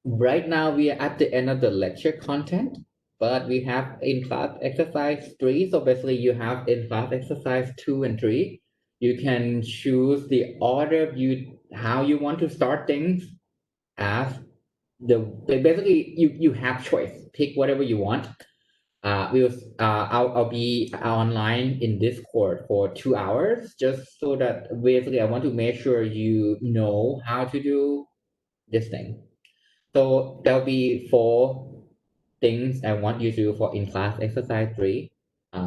Right now, we are at the end of the lecture content, but we have in class exercise 3. So basically, you have in class exercise 2 and 3. You can choose the order how you want to start things as basically you have choice. Pick whatever you want. I'll be online in Discord for 2 hours just so that basically I want to make sure you know how to do this thing. So there'll be 4 things I want you to do for in-class exercise 3.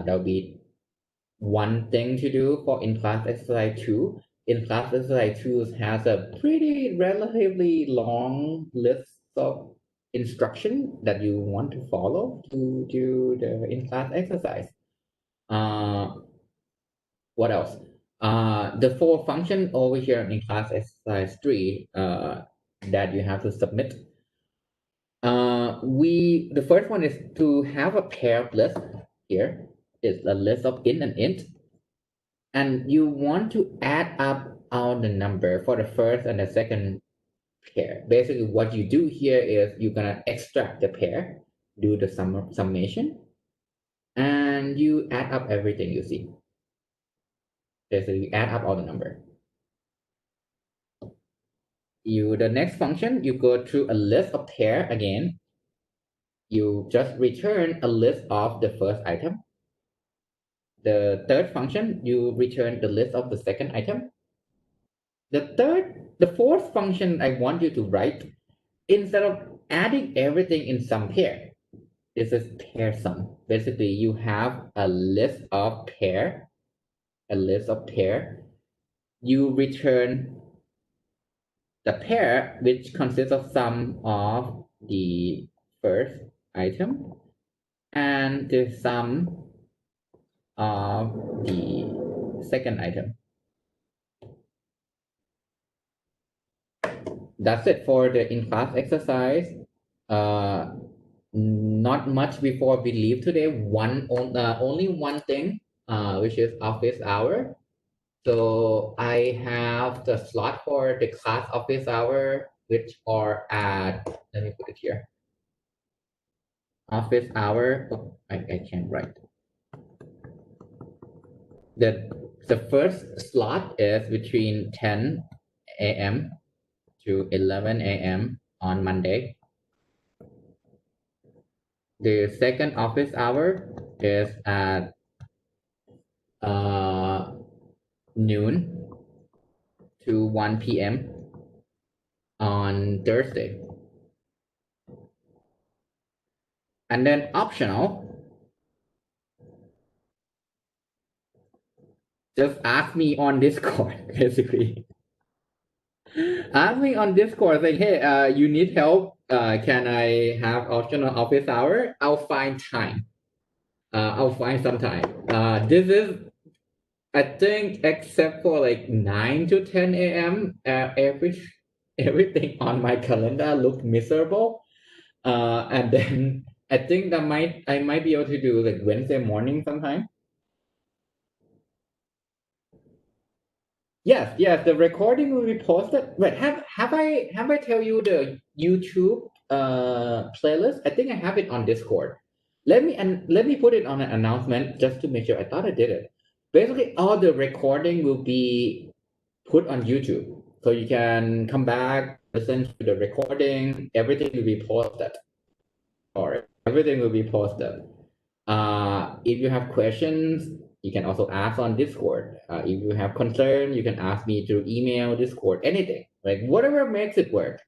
There'll be 1 thing to do for in-class exercise 2. In-class exercise 2 has a pretty relatively long list of instruction that you want to follow to do the in-class exercise. What else? The four function over here in class exercise 3 that you have to submit. The first one is to have a paired list. Here is a list of int and int, and you want to add up all the number for the first and the second pair. Basically, what you do here is you're gonna extract the pair, do the summation, and you add up everything you see. Basically, you add up all the number. The next function, you go through a list of pair again. You just return a list of the first item. The third function, you return the list of the second item. The fourth function I want you to write, instead of adding everything in some pair, this is pair sum. Basically, you have a list of pair, you return the pair which consists of sum of the first item and the sum of the second item. That's it for the in-class exercise. Not much before we leave today. Only one thing, which is office hour. So I have the slot for the class office hour, which are at, let me put it here. Office hour, oh, I can't write. The first slot is between 10 a.m. to 11 a.m. on Monday. The second office hour is at noon to 1 p.m. on Thursday. And then optional, just ask me on Discord, basically. Ask me on Discord, like, hey, you need help? Can I have optional office hour? I'll find time. I'll find some time. This is, I think, except for like 9 to 10 a.m., everything on my calendar looked miserable. And then I think I might be able to do like Wednesday morning sometime. Yes, the recording will be posted. Wait, have I tell you the YouTube playlist? I think I have it on Discord. Let me put it on an announcement just to make sure. I thought I did it. Basically, all the recording will be put on YouTube, so you can come back, listen to the recording. Everything will be posted. Everything will be posted. If you have questions, you can also ask on Discord. If you have concern, you can ask me through email, Discord, anything, like whatever makes it work.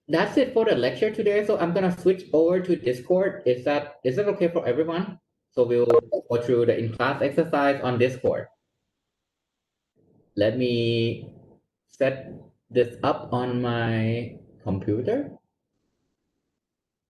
That's it for the lecture today. So I'm gonna switch over to Discord. Is that okay for everyone? So we'll go through the in-class exercise on Discord. Let me set this up on my computer.